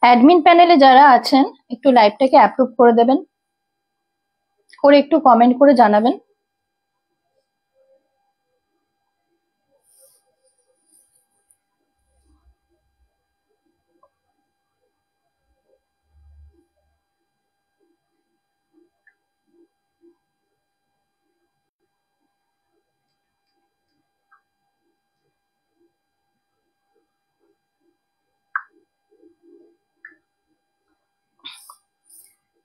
Admin প্যানেলে যারা আছেন একটু লাইভটাকে অ্যাপ্রুভ করে দেবেন, করে একটু কমেন্ট করে জানাবেন।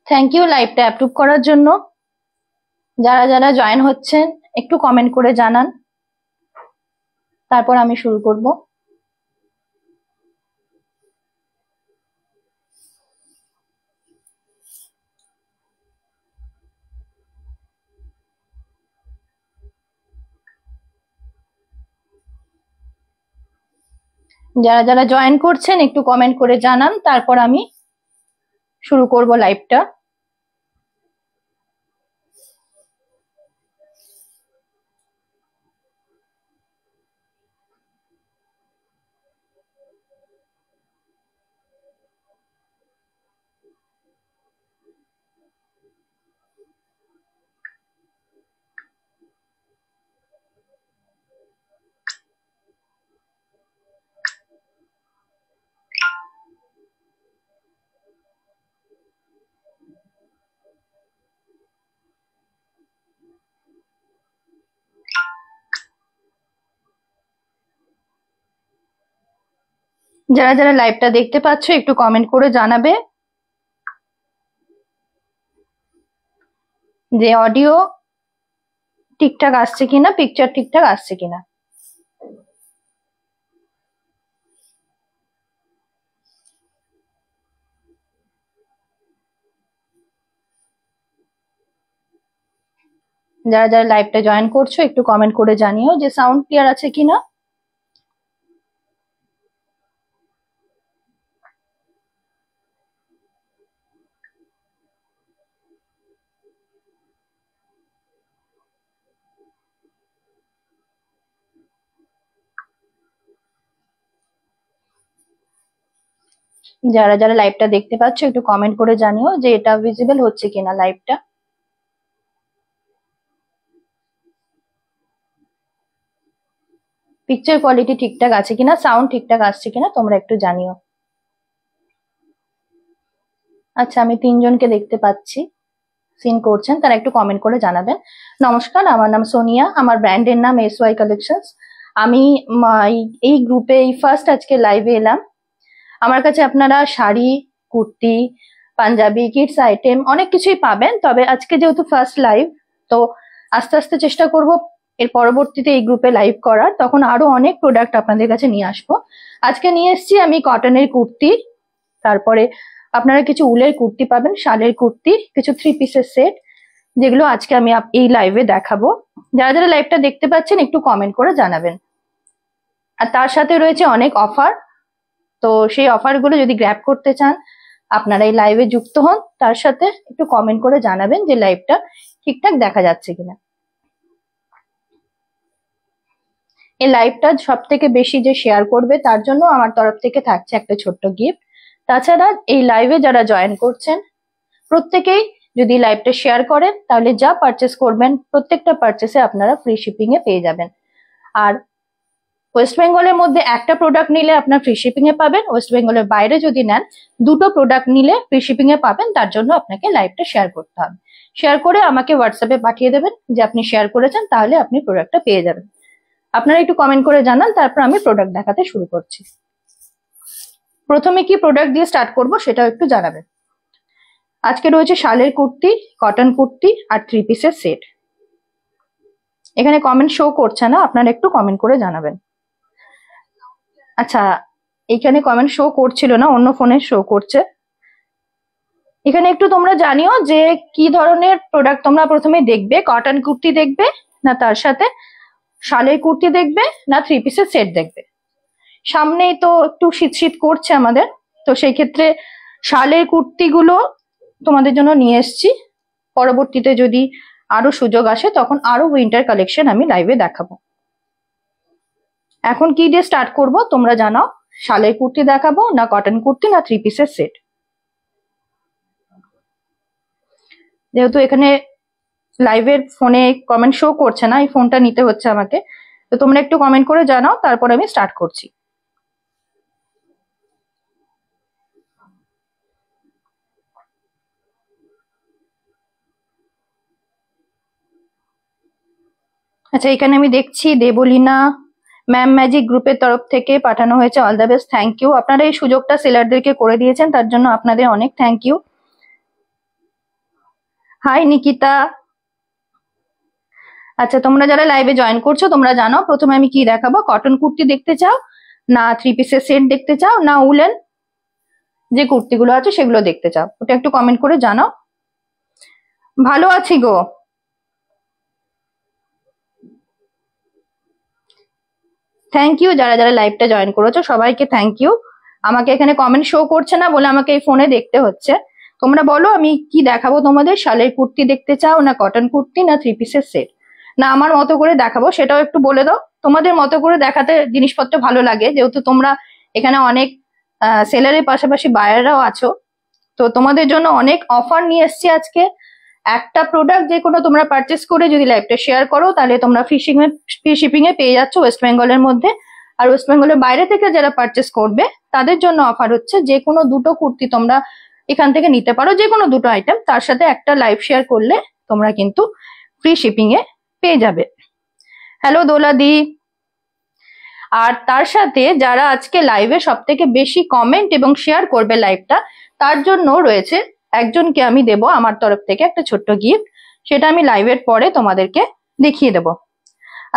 থ্যাংক ইউ লাইভটা অ্যাপ্রুভ করার জন্য। যারা যারা জয়েন হচ্ছেন একটু কমেন্ট করে জানান, তারপর আমি শুরু করব। যারা যারা জয়েন করছেন একটু কমেন্ট করে জানান, তারপর আমি শুরু করব লাইভটা। যারা যারা লাইভটা দেখতে পাচ্ছ একটু কমেন্ট করে জানাবে যে অডিও ঠিকঠাক আসছে কিনা, পিকচার ঠিকঠাক আসছে কিনা। যারা যারা লাইভটা জয়েন করছো একটু কমেন্ট করে জানিও যে সাউন্ড ক্লিয়ার আছে কিনা। যারা যারা লাইভটা দেখতে পাচ্ছ একটু কমেন্ট করে জানিও যে এটা ভিজিবল হচ্ছে কিনা লাইভটা। পিকচার কোয়ালিটি ঠিকঠাক আছে কিনা, সাউন্ড ঠিকঠাক আসছে কিনা তোমরা একটু জানিও। আচ্ছা, আমি তিনজনকে দেখতে পাচ্ছি সিন করছেন, তারা একটু কমেন্ট করে জানাবেন। নমস্কার, আমার নাম সোনিয়া, আমার ব্র্যান্ডের নাম SY কালেকশনস। আমি এই গ্রুপে এই ফার্স্ট আজকে লাইভে এলাম। আমার কাছে আপনারা শাড়ি, কুর্তি, পাঞ্জাবি, কিডস আইটেম অনেক কিছুই পাবেন। তবে আজকে যেহেতু ফার্স্ট লাইভ, তো আস্তে আস্তে চেষ্টা করব এর পরবর্তীতে এই গ্রুপে লাইভ করার, তখন আরো অনেক প্রোডাক্ট আপনাদের কাছে নিয়ে আসবো। আজকে নিয়ে এসেছি আমি কটনের কুর্তি, তারপরে আপনারা কিছু উলের কুর্তি পাবেন, শালের কুর্তি, কিছু 3 পিসের সেট, যেগুলো আজকে আমি এই লাইভে দেখাবো। যারা যারা লাইভটা দেখতে পাচ্ছেন একটু কমেন্ট করে জানাবেন। আর তার সাথে রয়েছে অনেক অফার, তো সেই অফারগুলো যদি গ্র্যাব করতে চান আপনারা এই লাইভে যুক্ত হন, তার সাথে একটু কমেন্ট করে জানাবেন যে লাইভটা ঠিকঠাক দেখা যাচ্ছে কিনা। এই লাইভটা সব থেকে বেশি যে শেয়ার করবে তার জন্য আমার তরফ থেকে থাকছে একটা ছোট্ট গিফট। তাছাড়া এই লাইভে যারা জয়েন করছেন প্রত্যেকেই যদি লাইভটা শেয়ার করেন তাহলে যা পারচেস করবেন প্রত্যেকটা পারচেসে আপনারা ফ্রি শিপিং এ পেয়ে যাবেন। আর ওয়েস্ট বেঙ্গলের মধ্যে একটা প্রোডাক্ট নিলে আপনার ফ্রি শিপিং এ পাবেন, ওয়েস্ট বেঙ্গলের বাইরে যদি নেন দুটো প্রোডাক্ট নিলে ফ্রি শিপিং এ পাবেন। তার জন্য আপনাকে লাইভটা শেয়ার করতে হবে। শেয়ার করে আমাকে হোয়াটসঅ্যাপে পাঠিয়ে দেবেন যে আপনি শেয়ার করেছেন, তাহলে আপনি প্রোডাক্টটা পেয়ে যাবেন। আপনারা একটু কমেন্ট করে জানান, তারপর আমি প্রোডাক্ট দেখাতে শুরু করছি। প্রথমে কি প্রোডাক্ট দিয়ে স্টার্ট করব সেটাও একটু জানাবেন। আজকে রয়েছে শালের কুর্তি, কটন কুর্তি আর 3 পিসের সেট। এখানে কমেন্ট শো করছে না, আপনারা একটু কমেন্ট করে জানাবেন। আচ্ছা, এখানে কমেন্ট শো করছিল না, অন্য ফোনে শো করছে। এখানে একটু তোমরা জানিও যে কি ধরনের প্রোডাক্ট তোমরা প্রথমে দেখবে, কটন কুর্তি দেখবে না তার সাথে শালের কুর্তি দেখবে না 3 পিসের সেট দেখবে। সামনেই তো একটু শীত শীত করছে আমাদের, তো সেই ক্ষেত্রে শালের কুর্তিগুলো তোমাদের জন্য নিয়ে এসেছি। পরবর্তীতে যদি আরো সুযোগ আসে তখন আরো উইন্টার কালেকশন আমি লাইভে দেখাবো। এখন কি দিয়ে স্টার্ট করব তোমরা জানাও। শালের কুর্তি দেখাবো, না কটন কুর্তি, না 3 পিসের সেট। যেহেতু এখানে লাইভের ফোনে কমেন্ট শো করছে না, এই ফোনটা নিতে হচ্ছে আমাকে, তো তোমরা একটু কমেন্ট করে জানাও, তারপর আমি স্টার্ট করছি। আচ্ছা, এখানে আমি দেখছি দেবলীনা ম্যাম ম্যাজিক গ্রুপের তরফ থেকে পাঠানো হয়েছে, all the best, thank you. আপনারা এই সুযোগটা সেলারদেরকে করে দিয়েছেন, তার জন্য আপনাদের অনেক থ্যাংক ইউ। হাই নিকিতা। আচ্ছা, তোমরা যারা লাইভে জয়েন করছো তোমরা জানো প্রথমে আমি কি দেখাবো। কটন কুর্তি দেখতে চাও, না 3 পিসের সেট দেখতে চাও, না উলেন যে কুর্তিগুলো আছে সেগুলো দেখতে চাও, ওটা একটু কমেন্ট করে জানাও। ভালো আছি গো। থ্যাংক ইউ যারা যারা লাইভটা জয়েন করেছো, সবাইকে থ্যাংক ইউ। আমাকে এখানে কমেন্ট শো করছে না বলে আমাকে এই ফোনে দেখতে হচ্ছে। তোমরা বলো আমি কি দেখাবো তোমাদের, শালের কুর্তি দেখতে চাও, না কটন কুর্তি, না 3 পিসের সেট, না আমার মতো করে দেখাবো, সেটাও একটু বলে দাও। তোমাদের মতো করে দেখাতে জিনিসপত্র ভালো লাগে, যেহেতু তোমরা এখানে অনেক সেলারের পাশাপাশি বায়াররাও আছো, তো তোমাদের জন্য অনেক অফার নিয়ে এসেছি আজকে। একটা প্রোডাক্ট যে কোনো তোমরা পারচেস করে যদি লাইভটা শেয়ার করো, তাহলে তোমরা ফ্রি শিপিং এ পেয়ে যাচ্ছ ওয়েস্ট বেঙ্গলের মধ্যে। আর ওয়েস্ট বেঙ্গলের বাইরে থেকে যারা পারচেস করবে তাদের জন্য অফার হচ্ছে, যে কোনো দুটো কুর্তি তোমরা এখান থেকে নিতে পারো, যে কোনো দুটো আইটেম, তার সাথে একটা লাইভ শেয়ার করলে তোমরা কিন্তু ফ্রি শিপিং এ পেয়ে যাবে। হ্যালো দোলাদি। আর তার সাথে যারা আজকে লাইভে সব থেকে বেশি কমেন্ট এবং শেয়ার করবে লাইভটা, তার জন্য রয়েছে একজনকে আমি দেব আমার তরফ থেকে একটা ছোট্ট গিফট, সেটা আমি লাইভের পরে তোমাদেরকে দেখিয়ে দেব।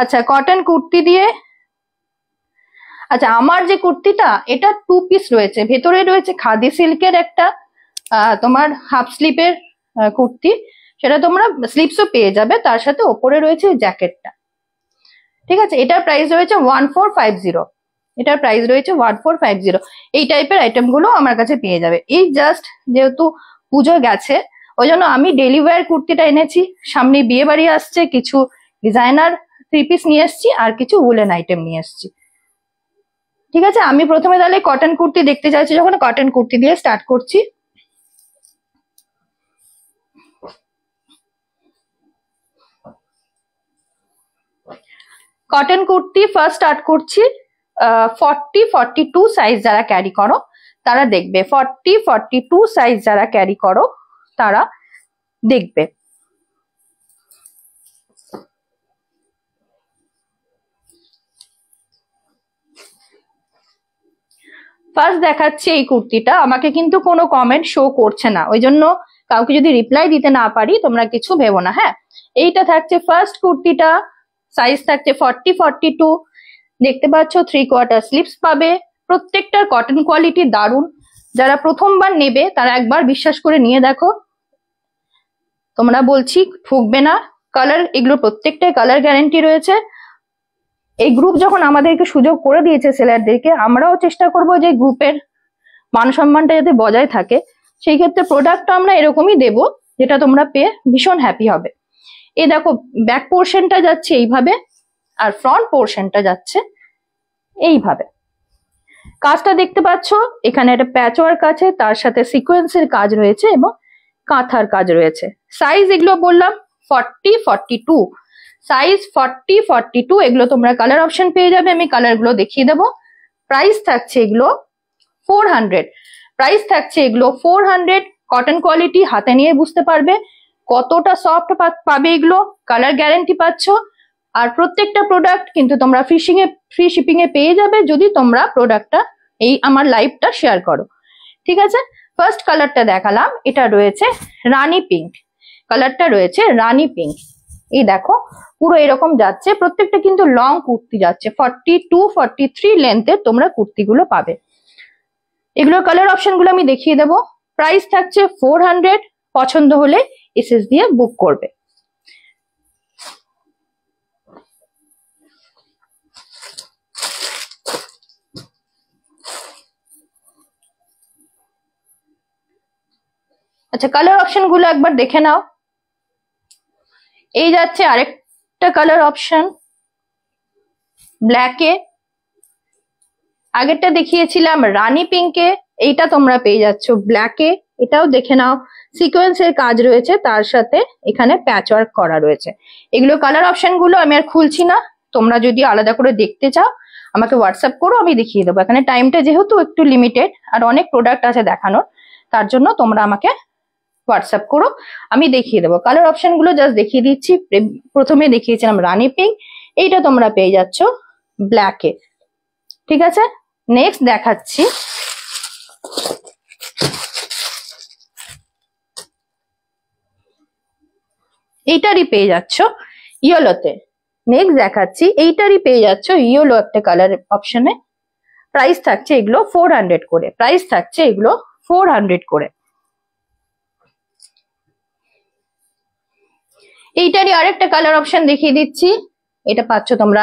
আচ্ছা, কটন কুর্তি দিয়ে, আচ্ছা আমার যে কুর্তিটা এটা 2 পিস রয়েছে, ভেতরে রয়েছে খাদি সিল্কের একটা তোমার হাফ স্লিপের কুর্তি, সেটা তোমরা স্লিপসও পেয়ে যাবে, তার সাথে ওপরে রয়েছে জ্যাকেটটা। ঠিক আছে, এটার প্রাইস রয়েছে 1450, এটার প্রাইস রয়েছে 1450। এই টাইপের আইটেম গুলো আমার কাছে পেয়ে যাবে। এই জাস্ট যেহেতু পুজো গেছে, ওই জন্য আমি ডেলি ওয়্যার কুর্তিটা এনেছি, সামনে বিয়ে বাড়ি আসছে, কিছু ডিজাইনার 3 পিস নিয়ে এসেছি, আর কিছু উলেন আইটেম নিয়ে এসেছি। ঠিক আছে, আমি প্রথমে তাহলে কটন কুর্তি দেখতে চাইছি, যখন কটন কুর্তি দিয়ে স্টার্ট করছি। কটন কুর্তি ফার্স্ট স্টার্ট করছি। 40-42 সাইজ যারা ক্যারি করো তারা দেখবে, 40-42 সাইজ যারা ক্যারি করো তারা দেখবে। ফার্স্ট দেখাচ্ছি এই কুর্তিটা, আমাকে কিন্তু কোনো কমেন্ট শো করছে না, ওই জন্য কাউকে যদি রিপ্লাই দিতে না পারি তোমরা কিছু ভেবো না। হ্যাঁ, এইটা থাকছে ফার্স্ট কুর্তিটা, সাইজ থাকছে 40-42, দেখতে পাচ্ছ 3/4 স্লিপস পাবে, প্রত্যেকটার কটন কোয়ালিটি দারুণ। যারা প্রথমবার নেবে তারা একবার বিশ্বাস করে নিয়ে দেখো, তোমরা বলছি ঠকবে না। কালার, এগুলো প্রত্যেকটাই কালার গ্যারান্টি রয়েছে। এই গ্রুপ যখন আমাদেরকে সুযোগ করে দিয়েছে সেলারদেরকে, আমরাও চেষ্টা করব যে গ্রুপের মান সম্মানটা যাতে বজায় থাকে, সেই ক্ষেত্রে প্রোডাক্টটা আমরা এরকমই দেব যেটা তোমরা পেয়ে ভীষণ হ্যাপি হবে। এই দেখো ব্যাক পোর্শনটা যাচ্ছে এইভাবে, আর ফ্রন্ট পোর্শনটা যাচ্ছে এইভাবে। কাজটা দেখতে পাচ্ছ, এখানে একটা প্যাচ ওয়ার্ক আছে, তার সাথে সিকোয়েন্সের কাজ রয়েছে এবং কাঁথার কাজ রয়েছে। সাইজ এগুলো বললাম 40-42, সাইজ 40-42, এগুলো তোমরা কালার অপশন পেয়ে যাবে, আমি কালার গুলো দেখিয়ে দেবো। প্রাইস থাকছে এগুলো 400, প্রাইস থাকছে এগুলো 400। কটন কোয়ালিটি হাতে নিয়ে বুঝতে পারবে কতটা সফট পাবে এগুলো, কালার গ্যারান্টি পাচ্ছ। আর প্রত্যেকটা প্রোডাক্ট কিন্তু তোমরা ফ্রি শিপিং এ পেয়ে যাবে যদি তোমরা প্রোডাক্টটা এই আমার লাইভটা শেয়ার করো। ঠিক আছে, ফার্স্ট কালারটা দেখালাম, এটা রয়েছে রানী পিঙ্ক, কালারটা রয়েছে রানী পিঙ্ক। এই দেখো পুরো এরকম যাচ্ছে, প্রত্যেকটা কিন্তু লং কুর্তি যাচ্ছে, 42-43 লেন্থের তোমরা কুর্তিগুলো পাবে। এগুলোর কালার অপশন গুলো আমি দেখিয়ে দেবো। প্রাইস থাকছে 400, পছন্দ হলে এসএস দিয়ে বুক করবে। আচ্ছা, কালার অপশন গুলো একবার দেখে নাও। এই যাচ্ছে আরেকটা কালার অপশন ব্ল্যাকে, আগেরটা দেখিয়েছিলাম রানী পিঙ্কে, এইটা তোমরা পেয়ে যাচ্ছ ব্ল্যাকে। এটাও দেখে নাও, সিকোয়েন্সের কাজ রয়েছে, তার সাথে এখানে প্যাচওয়ার্ক করা রয়েছে। এগুলো কালার অপশন গুলো আমি আর খুলছি না, তোমরা যদি আলাদা করে দেখতে চাও আমাকে হোয়াটসঅ্যাপ করো, আমি দেখিয়ে দেবো। এখানে টাইমটা যেহেতু একটু লিমিটেড আর অনেক প্রোডাক্ট আছে দেখানোর, তার জন্য তোমরা আমাকে হোয়াটসঅ্যাপ করো, আমি দেখিয়ে দেবো। কালার অপশন গুলো জাস্ট দেখিয়ে দিচ্ছি। প্রথমে দেখিয়েছিলাম রানী পিঙ্ক, এইটা তোমরা পেয়ে যাচ্ছ ব্ল্যাকে। ঠিক আছে, নেক্সট দেখাচ্ছি এইটারই পেয়ে যাচ্ছ ইয়েলোতে। নেক্সট দেখাচ্ছি এইটারই পেয়ে যাচ্ছ ইয়েলো একটা কালার অপশনে। প্রাইস থাকছে এগুলো 400 করে, প্রাইস থাকছে এগুলো 400 করে। এইটারই আরেকটা কালার অপশন দেখিয়ে দিচ্ছি, এটা পাচ্ছ তোমরা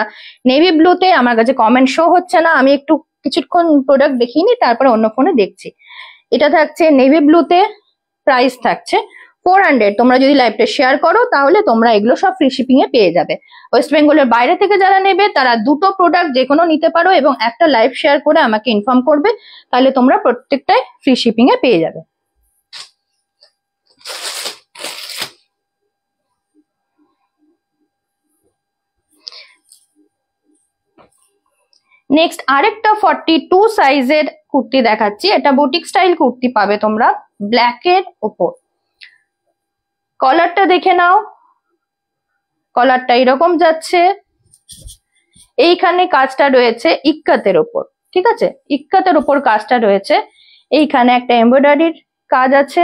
নেভি ব্লুতে। আমার কাছে কমেন্ট শো হচ্ছে না, আমি একটু কিছুক্ষণ প্রোডাক্ট দেখিয়ে নিই, তারপরে অন্য ফোনে দেখছি। এটা থাকছে নেভি ব্লুতে, প্রাইস থাকছে 400। তোমরা যদি লাইভটা শেয়ার করো তাহলে তোমরা এগুলো সব ফ্রি শিপিং এ পেয়ে যাবে। ওয়েস্ট বেঙ্গলের বাইরে থেকে যারা নেবে তারা দুটো প্রোডাক্ট যে কোনো নিতে পারো এবং একটা লাইভ শেয়ার করে আমাকে ইনফর্ম করবে, তাহলে তোমরা প্রত্যেকটাই ফ্রি শিপিং এ পেয়ে যাবে। নেক্সট আরেকটা 42 সাইজের কুর্তি দেখাচ্ছি। এটা বুটিক স্টাইল কুর্তি পাবে তোমরা ব্ল্যাকের ওপর। কলারটা দেখে নাও, কলারটা এরকম যাচ্ছে, এইখানে কাজটা রয়েছে ইক্কাতের ওপর। ঠিক আছে, ইক্কাতের ওপর কাজটা রয়েছে, এইখানে একটা এমব্রয়ডারির কাজ আছে,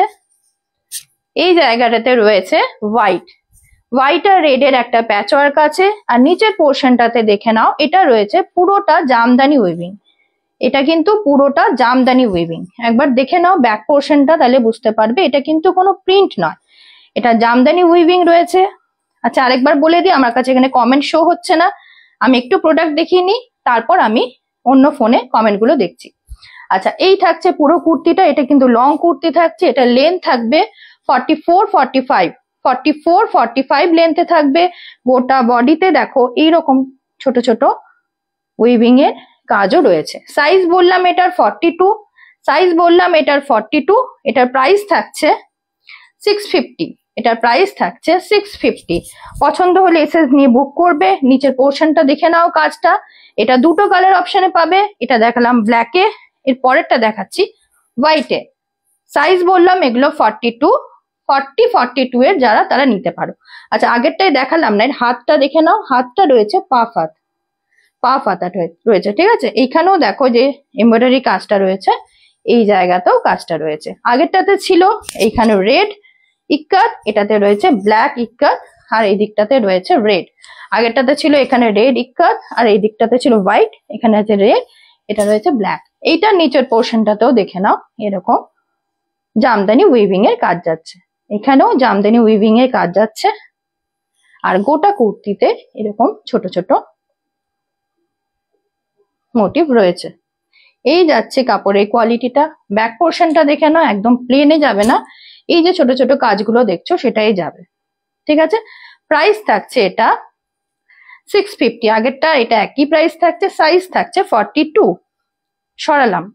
এই জায়গাটাতে রয়েছে হোয়াইট আর রেড এর একটা প্যাচওয়ার্ক আছে, আর নিচের পোর্শনটাতে দেখে নাও এটা রয়েছে পুরোটা জামদানি উইভিং। এটা কিন্তু পুরোটা জামদানি উইভিং, একবার দেখে নাও ব্যাক পোর্শনটা, তাহলে বুঝতে পারবে এটা কিন্তু কোনো প্রিন্ট নয়, এটা জামদানি উইভিং রয়েছে। আচ্ছা আরেকবার বলে দিই, আমার কাছে এখানে কমেন্ট শো হচ্ছে না, আমি একটু প্রোডাক্ট দেখিয়ে নিই, তারপর আমি অন্য ফোনে কমেন্ট গুলো দেখছি। আচ্ছা এই থাকছে পুরো কুর্তিটা, এটা কিন্তু লং কুর্তি থাকছে, এটা লেন্থ থাকবে 44-45 লেন্থে থাকবে। গোটা বডিতে দেখো এইরকম ছোট ছোট উইভিং এর কাজও রয়েছে। সাইজ বললাম এটার 42, সাইজ বললাম এটার 42। এটার প্রাইস থাকছে 650, এটার প্রাইস থাকছে 650। পছন্দ হলে এসএস নিয়ে বুক করবে। নিচের পোর্শনটা দেখে নাও কাজটা, এটা দুটো কালার অপশনে পাবে, এটা দেখালাম ব্ল্যাকে, এর পরেরটা দেখাচ্ছি হোয়াইটে। সাইজ বললাম এগুলো 42 এর যারা তারা নিতে পারো। আচ্ছা আগেরটাই দেখালাম না, এর হাতটা দেখে নাও, হাতটা রয়েছে পাফ হাতা রয়েছে। ঠিক আছে, এইখানেও দেখো যে এমব্রয়ডারি কাজটা রয়েছে, এই জায়গাতেও কাজটা রয়েছে। আগেরটাতে ছিল এইখানে রেড ইক্কাত, এটাতে রয়েছে ব্ল্যাক ইক্কাত, আর এই দিকটাতে রয়েছে রেড। আগেরটাতে ছিল এখানে রেড ইক্কাত, আর এই দিকটাতে ছিল হোয়াইট, এখানে আছে রেড, এটা রয়েছে ব্ল্যাক। এইটার নিচের পোর্শনটাতেও দেখে নাও এরকম জামদানি উইভিং এর কাজ যাচ্ছে, এখানেও জামদানি উইভিং এর কাজ যাচ্ছে, আর গোটা কুর্তিতে এরকম ছোট ছোট মোটিভ রয়েছে। এই যাচ্ছে কাপড়ের কোয়ালিটিটা। ব্যাক পোর্শনটা দেখে নাও, একদম প্লেনে যাবে না, এই যে ছোট ছোট কাজগুলো দেখছো সেটাই যাবে। ঠিক আছে, প্রাইস থাকছে এটা 650, আগেরটা এটা একই প্রাইস থাকছে। সাইজ থাকছে 42, সরালাম।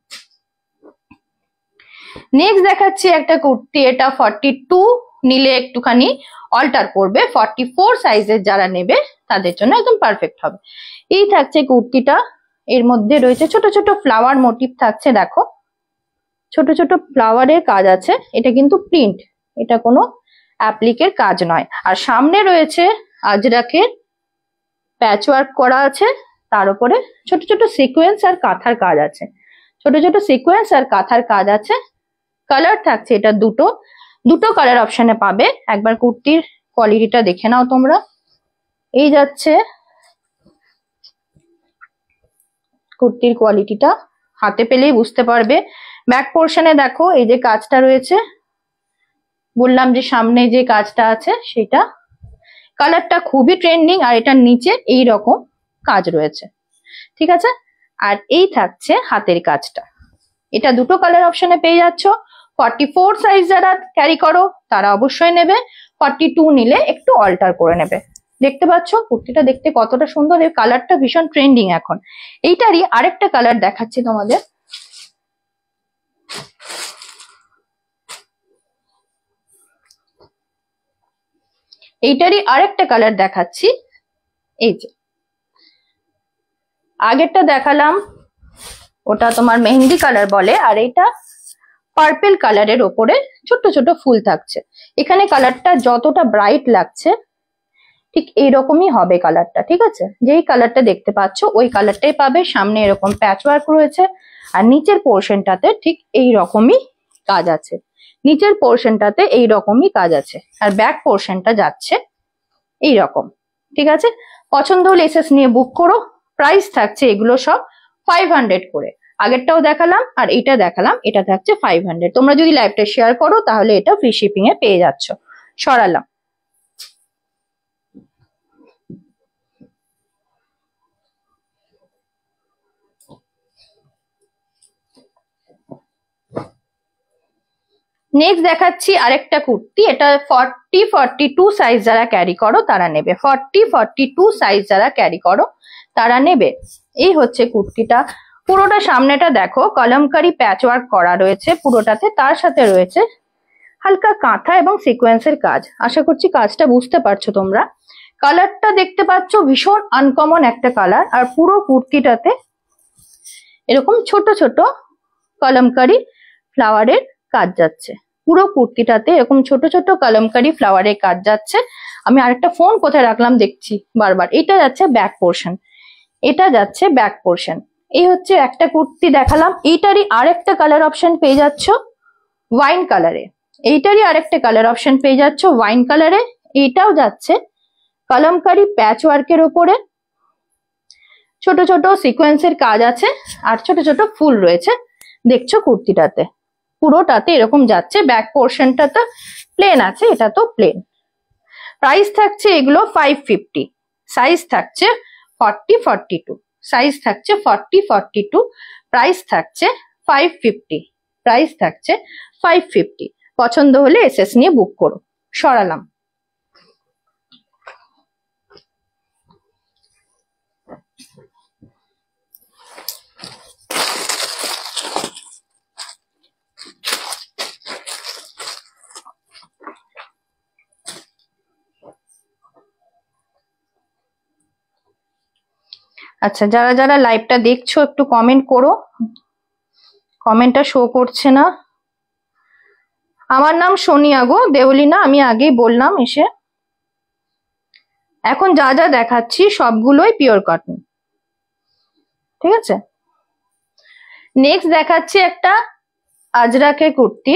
নেক্সট দেখাচ্ছি একটা কুর্তি, এটা 42 নিলে একটুখানি অল্টার করবে, 44 সাইজের যারা নেবে তাদের জন্য একদম পারফেক্ট হবে। এই থাকছে কুর্তিটা, এর মধ্যে রয়েছে ছোট ছোট ফ্লাওয়ার মোটিভ থাকছে, দেখো ছোট ছোট ফ্লাওয়ারের কাজ আছে, এটা কিন্তু প্রিন্ট, এটা কোনো অ্যাপ্লিকের কাজ নয়। আর সামনে রয়েছে আজরাকের প্যাচওয়ার্ক করা আছে, তার উপরে ছোট ছোট সিকোয়েন্স আর কাঁথার কাজ আছে, ছোট ছোট সিকোয়েন্স আর কাঁথার কাজ আছে। কালার থাকছে এটা দুটো কালার অপশনে পাবে। একবার কুর্তির কোয়ালিটিটা দেখে নাও তোমরা, এই যাচ্ছে কুর্তির কোয়ালিটিটা, হাতে পেলেই বুঝতে পারবে। ব্যাক পোর্শনে দেখো এই যে কাজটা রয়েছে, বললাম যে সামনে যে কাজটা আছে সেটা, কালারটা খুবই ট্রেন্ডিং, আর এটার নিচে এই রকম কাজ রয়েছে। ঠিক আছে, আর এই থাকছে হাতের কাজটা, এটা দুটো কালার অপশনে পেয়ে যাচ্ছ। 44 সাইজ যারা ক্যারি করো তারা অবশ্যই নেবে, 42 নিলে একটু অল্টার করে নেবে। দেখতে পাচ্ছ কুর্তিটা দেখতে কতটা সুন্দর, এই কালারটা ভীষণ ট্রেন্ডিং এখন। এইটারই আরেকটা কালার দেখাচ্ছি তোমাদের। এইটারই আরেকটা কালার দেখাচ্ছি, এই যে আগেরটা দেখালাম ওটা তোমার মেহেন্দি কালার বলে, আর এটা পার্পেল কালারের ওপরে ছোট ছোট ফুল থাকছে। এখানে কালারটা যতটা ব্রাইট লাগছে ঠিক এইরকমই হবে কালারটা, ঠিক আছে? যেই কালারটা দেখতে পাচ্ছ ওই কালারটাই পাবে। সামনে এরকম প্যাচ ওয়ার্ক রয়েছে, আর নিচের পোর্শনটাতে ঠিক এই রকমই কাজ আছে। নিচের পোর্শনটাতে এই রকমই কাজ আছে, আর ব্যাক পোর্শনটা যাচ্ছে এই রকম, ঠিক আছে? পছন্দ হলে এসএস নিয়ে বুক করো। প্রাইস থাকছে এগুলো সব 500 করে। আগেরটাও দেখালাম আর এটা দেখালাম, এটা থাকছে 500। তোমরা যদি লাইভটা শেয়ার করো তাহলে এটা ফ্রি শিপিং এ পেয়ে যাচ্ছ। সরালাম। নেক্সট দেখাচ্ছি আরেকটা কুর্তি। এটা 40-42 সাইজ যারা ক্যারি করো তারা নেবে। 40-42 সাইজ যারা ক্যারি করো তারা নেবে। এই হচ্ছে কুর্তিটা। পুরোটা সামনেটা দেখো কলমকারি প্যাচ ওয়ার্ক করা রয়েছে পুরোটাতে, তার সাথে রয়েছে হালকা কাঁথা এবং সিকোয়েন্সের কাজ। আশা করছি কাজটা বুঝতে পারছো তোমরা। কালারটা দেখতে পাচ্ছ ভীষণ আনকমন একটা কালার, আর পুরো কুর্তিটাতে এরকম ছোট ছোট কলমকারি ফ্লাওয়ারের কাজ যাচ্ছে। পুরো কুর্তিটাতে এরকম ছোট ছোট কলমকারি ফ্লাওয়ারের কাজ যাচ্ছে। আমি আরেকটা ফোন কোথায় রাখলাম দেখছি বারবার। এটা যাচ্ছে ব্যাক পোর্শন, এটা যাচ্ছে ব্যাক পোর্শন। এই হচ্ছে একটা কুর্তি দেখালাম। এইটারই আরেকটা কালার অপশন পেয়ে যাচ্ছ ওয়াইন কালারে। এইটারই আরেকটা কালার অপশন পেয়ে যাচ্ছ ওয়াইন কালারে। এইটাও যাচ্ছে কলমকারি প্যাচ ওয়ার্কের উপরে, ছোট ছোট সিকোয়েন্সের কাজ আছে আর ছোট ছোট ফুল রয়েছে দেখছো কুর্তিটাতে। পুরোটাতে এরকম যাচ্ছে। ব্যাক পোর্শনটা তো প্লেন আছে, এটা তো প্লেন। প্রাইস থাকছে এগুলো 550। সাইজ থাকছে 40-42, সাইজ থাকছে 40-42। প্রাইস থাকছে 550, প্রাইস থাকছে 550। পছন্দ হলে এসএস নিয়ে বুক করো। সরালাম। আচ্ছা, যারা যারা লাইভটা দেখছো একটু কমেন্ট করো, কমেন্টটা শো করছে না। আমার নাম সোনিয়া গো, দেওলিনা। আমি আগেই বললাম এসে। এখন যা যা দেখাচ্ছি সবগুলোই পিওর কটন, ঠিক আছে? নেক্সট দেখাচ্ছি একটা আজরাকের কুর্তি।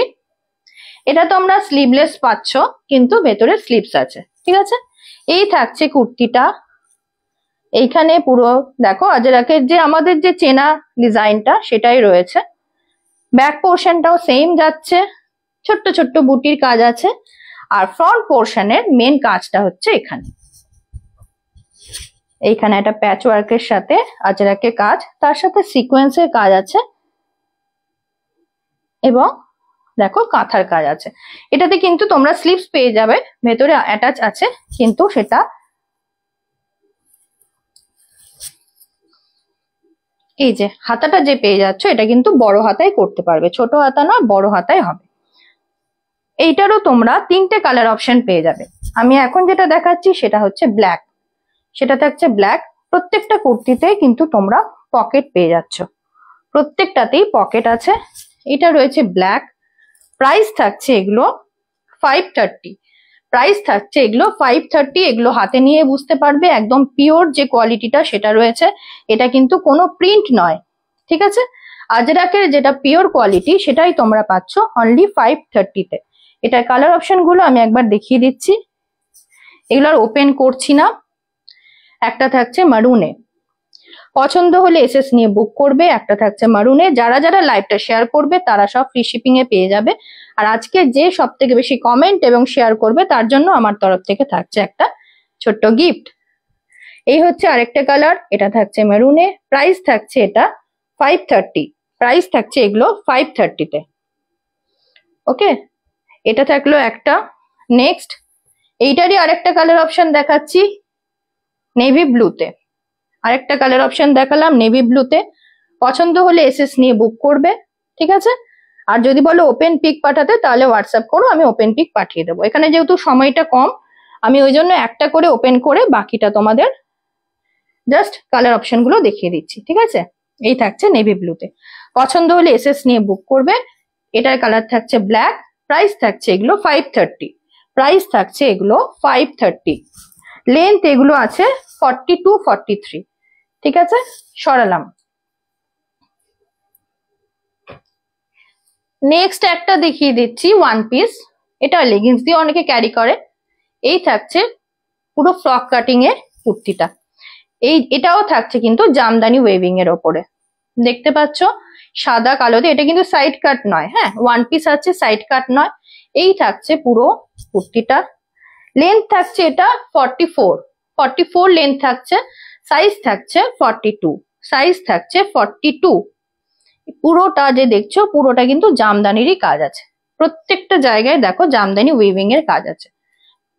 এটা তোমরা স্লিভলেস পাচ্ছ, কিন্তু ভেতরে স্লিভস আছে, ঠিক আছে? এই থাকছে কুর্তিটা। এইখানে পুরো দেখো আজরাকের যে আমাদের যে চেনা ডিজাইনটা সেটাই রয়েছে। ব্যাক পোর্শনটাও সেম যাচ্ছে, ছোট্ট ছোট্ট বুটির কাজ আছে। আর ফ্রন্ট পোর্শনের মেন কাজটা হচ্ছে এখানে। এইখানে একটা প্যাচ ওয়ার্কের সাথে আজরাকের কাজ, তার সাথে সিকোয়েন্সের কাজ আছে এবং দেখো কাঁথার কাজ আছে। এটাতে কিন্তু তোমরা স্লিভস পেয়ে যাবে, ভেতরে অ্যাটাচ আছে, কিন্তু সেটা এই যে হাতাটা যে পেয়ে যাচ্ছ এটা কিন্তু বড় হাতায় করতে পারবে, ছোট হাতা না বড় হাতায় হবে। এইটারও তোমরা 3টে কালার অপশন পেয়ে যাবে। আমি এখন যেটা দেখাচ্ছি সেটা হচ্ছে ব্ল্যাক, সেটা থাকছে ব্ল্যাক। প্রত্যেকটা কুর্তিতে কিন্তু তোমরা পকেট পেয়ে যাচ্ছ, প্রত্যেকটাতেই পকেট আছে। এটা রয়েছে ব্ল্যাক। প্রাইস থাকছে এগুলো 530, প্রাইস থাকছে এগুলো 530। এগুলো হাতে নিয়ে বুঝতে পারবে একদম পিওর যে কোয়ালিটিটা সেটা রয়েছে। এটা কিন্তু কোনো প্রিন্ট নয়, ঠিক আছে? আজরাকের যেটা পিওর কোয়ালিটি সেটাই তোমরা পাচ্ছ অনলি 530-তে। এটার কালার অপশন গুলো আমি একবার দেখিয়ে দিচ্ছি। এগুলো আর ওপেন করছি না। একটা থাকছে মারুনে, পছন্দ হলে এসএস নিয়ে বুক করবে। একটা থাকছে মারুনে। যারা যারা লাইভটা শেয়ার করবে তারা সব ফ্রি শিপিং এ পেয়ে যাবে। আর আজকে যে সব থেকে বেশি কমেন্ট এবং শেয়ার করবে তার জন্য আমার তরফ থেকে থাকছে একটা ছোট্ট গিফট। এই হচ্ছে আরেকটা কালার, এটা থাকছে মেরুনে। প্রাইস থাকছে এটা 530, প্রাইস থাকছে এগুলো 530-তে। ওকে, এটা থাকলো একটা। নেক্সট এইটারই আরেকটা কালার অপশন দেখাচ্ছি। নেভি ব্লুতে, আরেকটা কালার অপশন দেখালাম নেভি ব্লুতে। পছন্দ হলে এসএস নিয়ে বুক করবে, ঠিক আছে। আর যদি বলো ওপেন পিক পাঠাতে তাহলে হোয়াটসঅ্যাপ করো, আমি ওপেন পিক পাঠিয়ে দেবো। এখানে যেহেতু সময়টা কম আমি ওই জন্য একটা করে ওপেন করে বাকিটা তোমাদের জাস্ট কালার অপশন গুলো দেখিয়ে দিচ্ছি, ঠিক আছে। এই থাকছে নেভি ব্লুতে, পছন্দ হলে এসএস নিয়ে বুক করবে। এটার কালার থাকছে ব্ল্যাক, প্রাইস থাকছে এগুলো 530, প্রাইস থাকছে এগুলো 530। লেন্থ এগুলো আছে 42 43, ঠিক আছে। সরালাম। নেক্সট একটা দেখিয়ে দিচ্ছি ওয়ান পিস, এটা লেগিংস দিয়ে অনেকে ক্যারি করে। এই থাকছে পুরো ফ্রক কাটিং এর কুর্তিটা, এটাও থাকছে কিন্তু জামদানি ওয়েভিং এর ওপরে, দেখতে পাচ্ছ সাদা কালোতে। এটা কিন্তু সাইড কাট নয়, হ্যাঁ ওয়ান পিস আছে, সাইড কাট নয়। এই থাকছে পুরো কুর্তিটা। লেন্থ থাকছে এটা 44 লেন্থ থাকছে, সাইজ থাকছে 42, সাইজ থাকছে 42। পুরোটা যে দেখছো পুরোটা কিন্তু জামদানিরই কাজ আছে, প্রত্যেকটা জায়গায় দেখো জামদানি উইভিং এর কাজ আছে।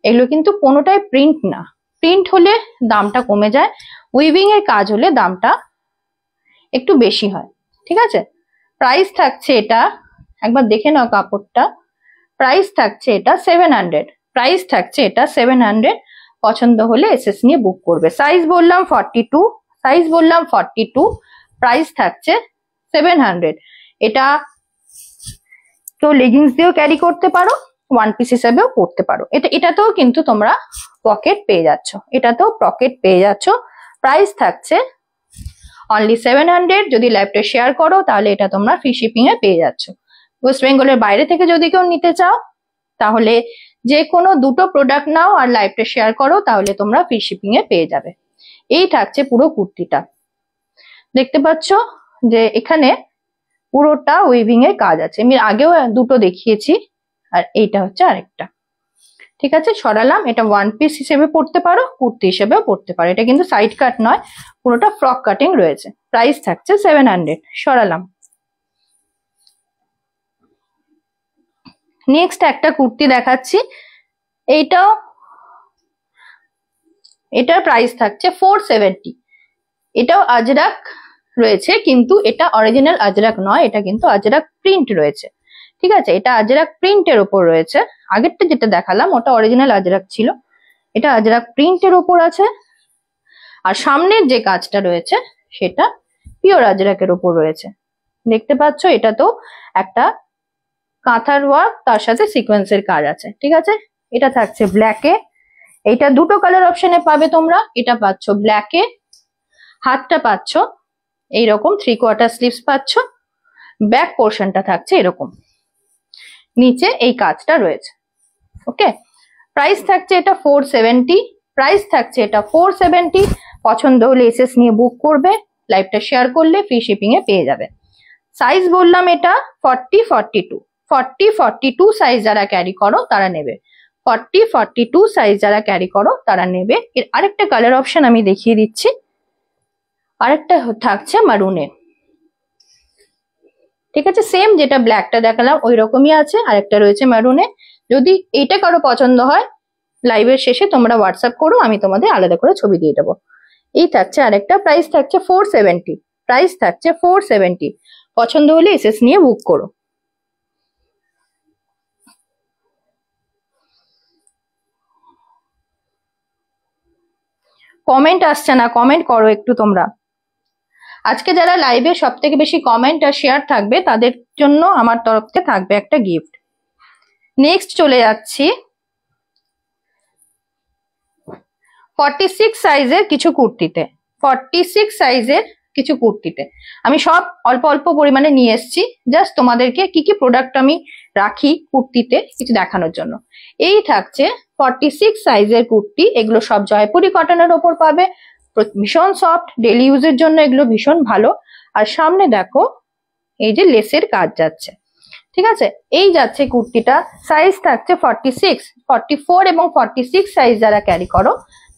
এগুলো কিন্তু কোনোটাই প্রিন্ট না, প্রিন্ট হলে দামটা কমে যায়, উইভিং এর কাজ হলে দামটা একটু বেশি হয়, ঠিক আছে। প্রাইস থাকছে এটা, একবার দেখে নাও কাপড়টা, প্রাইস থাকছে এটা 700, প্রাইস থাকছে এটা 700। পছন্দ হলে এসএস নিয়ে বুক করবে। সাইজ বললাম 42, সাইজ বললাম 42, প্রাইস থাকছে 700। এটা তো লেগিংস দিয়েও ক্যারি করতে পারো, ওয়ান পিস হিসেবেও পরতে পারো। এটাতেও কিন্তু তোমরা পকেট পেয়ে যাচ্ছ, এটাতেও পকেট পেয়ে যাচ্ছ। প্রাইস থাকছে অনলি 700। যদি লাইভটা শেয়ার করো তাহলে এটা তোমরা ফ্রি শিপিং এ পেয়ে যাচ্ছ। ওয়েস্ট বেঙ্গলের বাইরে থেকে যদি কেউ নিতে চাও তাহলে যে কোনো দুটো প্রোডাক্ট নাও আর লাইভটা শেয়ার করো, তাহলে তোমরা ফ্রি শিপিং এ পেয়ে যাবে। এই থাকছে পুরো কুর্তিটা, দেখতে পাচ্ছ যে এখানে পুরোটা উইভিং এর কাজ আছে। আমি আগেও দুটো দেখিয়েছি, আর এইটা হচ্ছে আরেকটা, ঠিক আছে। সরালাম। এটা ওয়ান পিস হিসেবে পড়তে পারো, কুর্তি হিসেবেও পড়তে পারো। এটা কিন্তু সাইড কাট নয়, পুরোটা ফ্রক কাটিং রয়েছে। প্রাইস থাকছে 700। সরালাম। নেক্সট একটা কুর্তি দেখাচ্ছি, এটার প্রাইস থাকছে 470। এটাও আজরাক রয়েছে, কিন্তু এটা অরিজিনাল আজরাক নয়, এটা কিন্তু আজরাক প্রিন্ট রয়েছে, ঠিক আছে। এটা আজরাক প্রিন্টের ওপর রয়েছে। আগেরটা যেটা দেখালাম ওটা অরিজিনাল আজরাক ছিল, এটা আজরাক প্রিন্টের ওপর আছে। আর সামনের যে কাজটা রয়েছে সেটা পিওর আজরাকের ওপর রয়েছে, দেখতে পাচ্ছ। এটা তো একটা কাঁথার ওয়ার্ক, তার সাথে সিকোয়েন্সের কাজ আছে, ঠিক আছে। এটা থাকছে ব্ল্যাকে, এইটা দুটো কালার অপশনে পাবে তোমরা। এটা পাচ্ছ ব্ল্যাকে, হাতটা পাচ্ছ এইরকম 3/4 স্লিভস পাচ্ছ, ব্যাক পোর্শনটা থাকছে এরকম, নিচে এই কাজটা রয়েছে, ওকে। প্রাইস থাকছে এটা 470, প্রাইস থাকছে এটা 470। পছন্দ হলে এসএস নিয়ে বুক করবে, লাইভটা শেয়ার করলে ফ্রি শিপিং এ পেয়ে যাবে। সাইজ বললাম এটা 40-42 সাইজ যারা ক্যারি করো তারা নেবে, 40-42 সাইজ যারা ক্যারি করো তারা নেবে। এর আরেকটা কালার অপশন আমি দেখিয়ে দিচ্ছি, আরেকটা থাকছে মারুনে, ঠিক আছে। সেম যেটা ব্ল্যাকটা দেখালাম ওই রকমই আছে, আরেকটা রয়েছে মারুনে। যদি এইটা কারো পছন্দ হয় লাইভের শেষে তোমরা হোয়াটসঅ্যাপ করো, আমি তোমাদের আলাদা করে ছবি দিয়ে দেবো। এই থাকছে আরেকটা, প্রাইস থাকছে 470, প্রাইস থাকছে 470। পছন্দ হলে এসএস নিয়ে বুক করো। কমেন্ট আসছে না, কমেন্ট করো একটু তোমরা। আজকে যারা লাইভে সব থেকে বেশি কমেন্ট আর শেয়ার থাকবে তাদের জন্য আমার তরফ থেকে থাকবে একটা গিফট। নেক্সট চলে যাচ্ছি 46 সাইজের কিছু কুর্তিতে, 46 সাইজের কিছু কুর্তিতে। আমি সব অল্প অল্প পরিমাণে নিয়ে এসেছি, জাস্ট তোমাদেরকে কি কি প্রোডাক্ট আমি রাখি কুর্তিতে কিছু দেখানোর জন্য। এই থাকছে 46 সাইজের কুর্তি, এগুলো সব জয়পুরি কটনের ওপর পাবে, ভীষণ সফট, ডেলি ইউজের জন্য এগুলো ভীষণ ভালো। আর সামনে দেখো এই যে লেসের কাজ যাচ্ছে, ঠিক আছে। এই যাচ্ছে কুর্তিটা, সাইজ থাকছে 46, 44 এবং 46 সাইজ যারা ক্যারি করো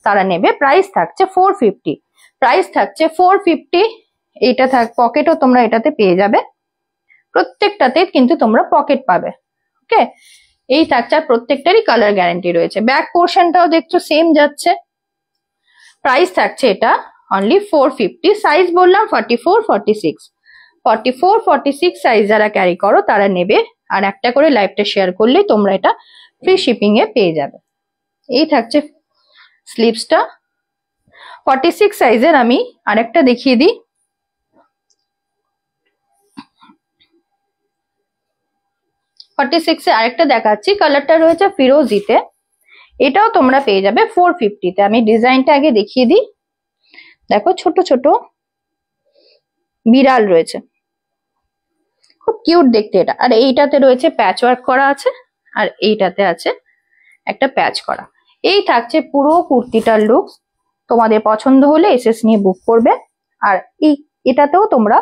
তারা নেবে। প্রাইস থাকছে 450, প্রাইস থাকছে 450। এইটা পকেটও তোমরা এটাতে পেয়ে যাবে, প্রত্যেকটাতে কিন্তু তোমরা পকেট পাবে, ওকে। এই থাকছে, আর প্রত্যেকটারই কালার গ্যারান্টি রয়েছে। ব্যাক পোর্শনটাও দেখছো সেম যাচ্ছে, প্রাইস থাকছে এটা অনলি 450, সাইজ বললাম 44 46, 44 46 সাইজ যারা ক্যারি করো তারা নেবে, আর একটা করে লাইভটা শেয়ার করলেই তোমরা এটা ফ্রি শিপিং এ পেয়ে যাবে। এই থাকছে স্লিভসটা 46 সাইজের। আমি আরেকটা দেখিয়ে দিই, আরেকটা দেখাচ্ছি, কালারটা রয়েছে ফিরোজিতে, এটাও তোমরা পেয়ে যাবে 450 তে। আমি ডিজাইনটা আগে দেখিয়ে দিই, দেখো ছোট ছোট বিড়াল রয়েছে, খুব কিউট দেখতে এটা। আর এইটাতে রয়েছে প্যাচ ওয়ার্ক করা আছে, আর এইটাতে আছে একটা প্যাচ করা। এই থাকছে পুরো কুর্তিটার লুক। তোমাদের পছন্দ হলে এসএস নিয়ে বুক করবে। আর এটাতেও তোমরা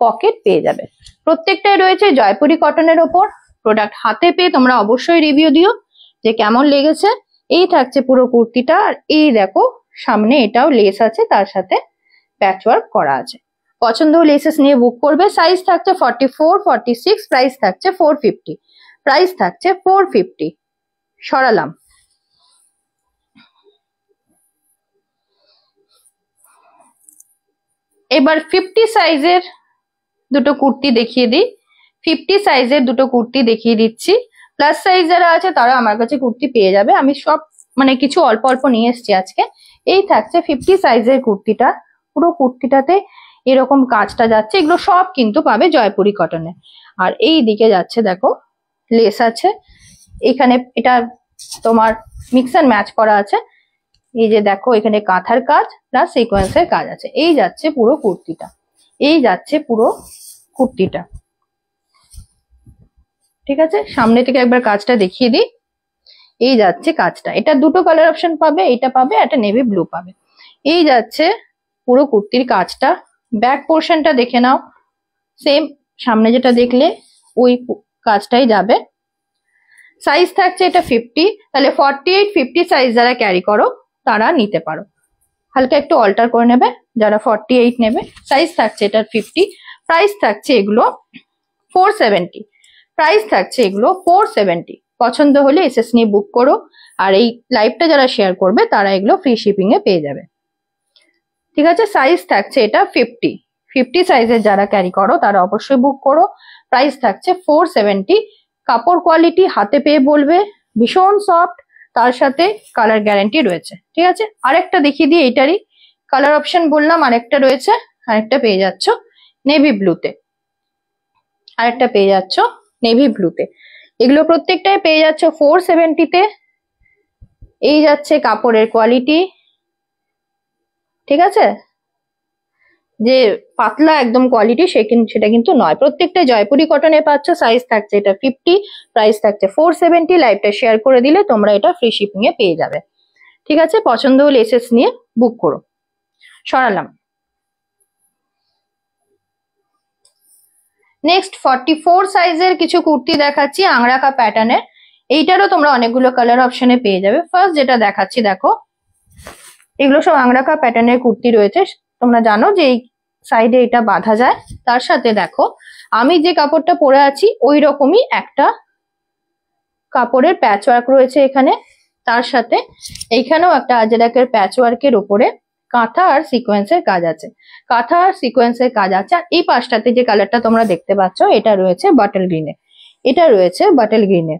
পকেট পেয়ে যাবে। প্রত্যেকটাই রয়েছে জয়পুরি কটনের ওপর। প্রোডাক্ট হাতে পেয়ে তোমরা অবশ্যই রিভিউ দিও যে কেমন লেগেছে। এই থাকছে পুরো কুর্তিটা, আর এই দেখো সামনে এটাও লেস আছে, তার সাথে প্যাচ ওয়ার্ক করা আছে। পছন্দ হলে এসএস নিয়ে বুক করবে। সাইজ থাকছে 44 46, প্রাইস থাকছে 450, প্রাইস থাকছে 450। সরালাম। এবার 50 সাইজের দুটো কুর্তি দেখিয়ে দিই। 50 সাইজের দুটো কুর্তি দেখিয়ে দিচ্ছি। প্লাস সাইজ যারা আছে তারা আমার কাছে কুর্তি পেয়ে যাবে। আমি সব মানে কিছু অল্প অল্প নিয়ে এসেছি আজকে। এই থাকছে 50 সাইজের কুর্তিটা। পুরো কুর্তিটাতে এরকম কাজটা যাচ্ছে, এগুলো সব কিন্তু পাবে জয়পুরি কটনে। আর এই দিকে যাচ্ছে দেখো লেস আছে, এখানে এটা তোমার মিক্স অ্যান্ড ম্যাচ করা আছে। এই যে দেখো এখানে কাঁথার কাজ প্লাস সিকোয়েন্সের কাজ আছে। এই যাচ্ছে পুরো কুর্তিটা, এই যাচ্ছে পুরো কুর্তিটা। ঠিক আছে, সামনে থেকে একবার কাজটা দেখিয়ে দিই। এই যাচ্ছে কাজটা, এটা দুটো কালার অপশন পাবে, এটা পাবে, একটা নেভি ব্লু পাবে। এই যাচ্ছে পুরো কুর্তির কাজটা। ব্যাক পোর্শনটা দেখে নাও, সেম সামনে যেটা দেখলে ওই কাজটাই যাবে। সাইজ থাকছে এটা 50, তাহলে 48 50 সাইজ যারা ক্যারি করো তারা নিতে পারো। হালকা একটু অল্টার করে নেবে যারা 48 নেবে। সাইজ থাকছে এটার 50, প্রাইস থাকছে এগুলো 470, প্রাইস থাকছে এগুলো 470। পছন্দ হলে এসএস নিয়ে বুক করো। আর এই লাইভটা যারা শেয়ার করবে তারা এগুলো ফ্রি শিপিং এ পেয়ে যাবে। ঠিক আছে, সাইজ থাকছে এটা 50, 50 সাইজের যারা ক্যারি করো তারা অবশ্যই বুক করো। প্রাইস থাকছে 470। কাপড় কোয়ালিটি হাতে পেয়ে বলবে, ভীষণ সফট, তার সাথে কালার গ্যারান্টি রয়েছে। ঠিক আছে, আরেকটা দেখিয়ে দিই, এটারই কালার অপশন বললাম আরেকটা রয়েছে, আরেকটা পেয়ে যাচ্ছ নেভি ব্লুতে, আরেকটা পেয়ে যাচ্ছ নেভি ব্লুতে। এগুলো প্রত্যেকটাই পেয়ে যাচ্ছ 470-তে। এই যাচ্ছে কাপড়ের কোয়ালিটি। ঠিক আছে, যে পাতলা একদম কোয়ালিটি সেটা কিন্তু নয়, প্রত্যেকটা জয়পুরি কটনে পাচ্ছ। সাইজ থাকছে এটা 50, প্রাইস থাকছে 470। লাইভটা শেয়ার করে দিলে তোমরা এটা ফ্রি শিপিং এ পেয়ে যাবে। ঠিক আছে, পছন্দ হলে এসএস নিয়ে বুক করো। সরালাম। নেক্সট 44 সাইজের কিছু কুর্তি দেখাচ্ছি আংরাকা প্যাটার্নের। এইটারও তোমরা অনেকগুলো কালার অপশনে পেয়ে যাবে। ফার্স্ট যেটা দেখাচ্ছি দেখো, এগুলো সব আংরাকা প্যাটার্নের কুর্তি রয়েছে। তোমরা জানো যে এই সাইডে এটা বাঁধা যায়, তার সাথে দেখো আমি যে কাপড়টা পরে আছি ওই রকমই একটা কাপড়ের প্যাচ ওয়ার্ক রয়েছে এখানে। তার সাথে এইখানেও একটা আজরাকের প্যাচ ওয়ার্কের উপরে কাঁথা আর সিকোয়েন্সের কাজ আছে, কাঁথা আর সিকোয়েন্সের কাজ আছে। আর এই পাশটাতে যে কালারটা তোমরা দেখতে পাচ্ছ এটা রয়েছে বাটল গ্রিনে, এটা রয়েছে বাটল গ্রিনে।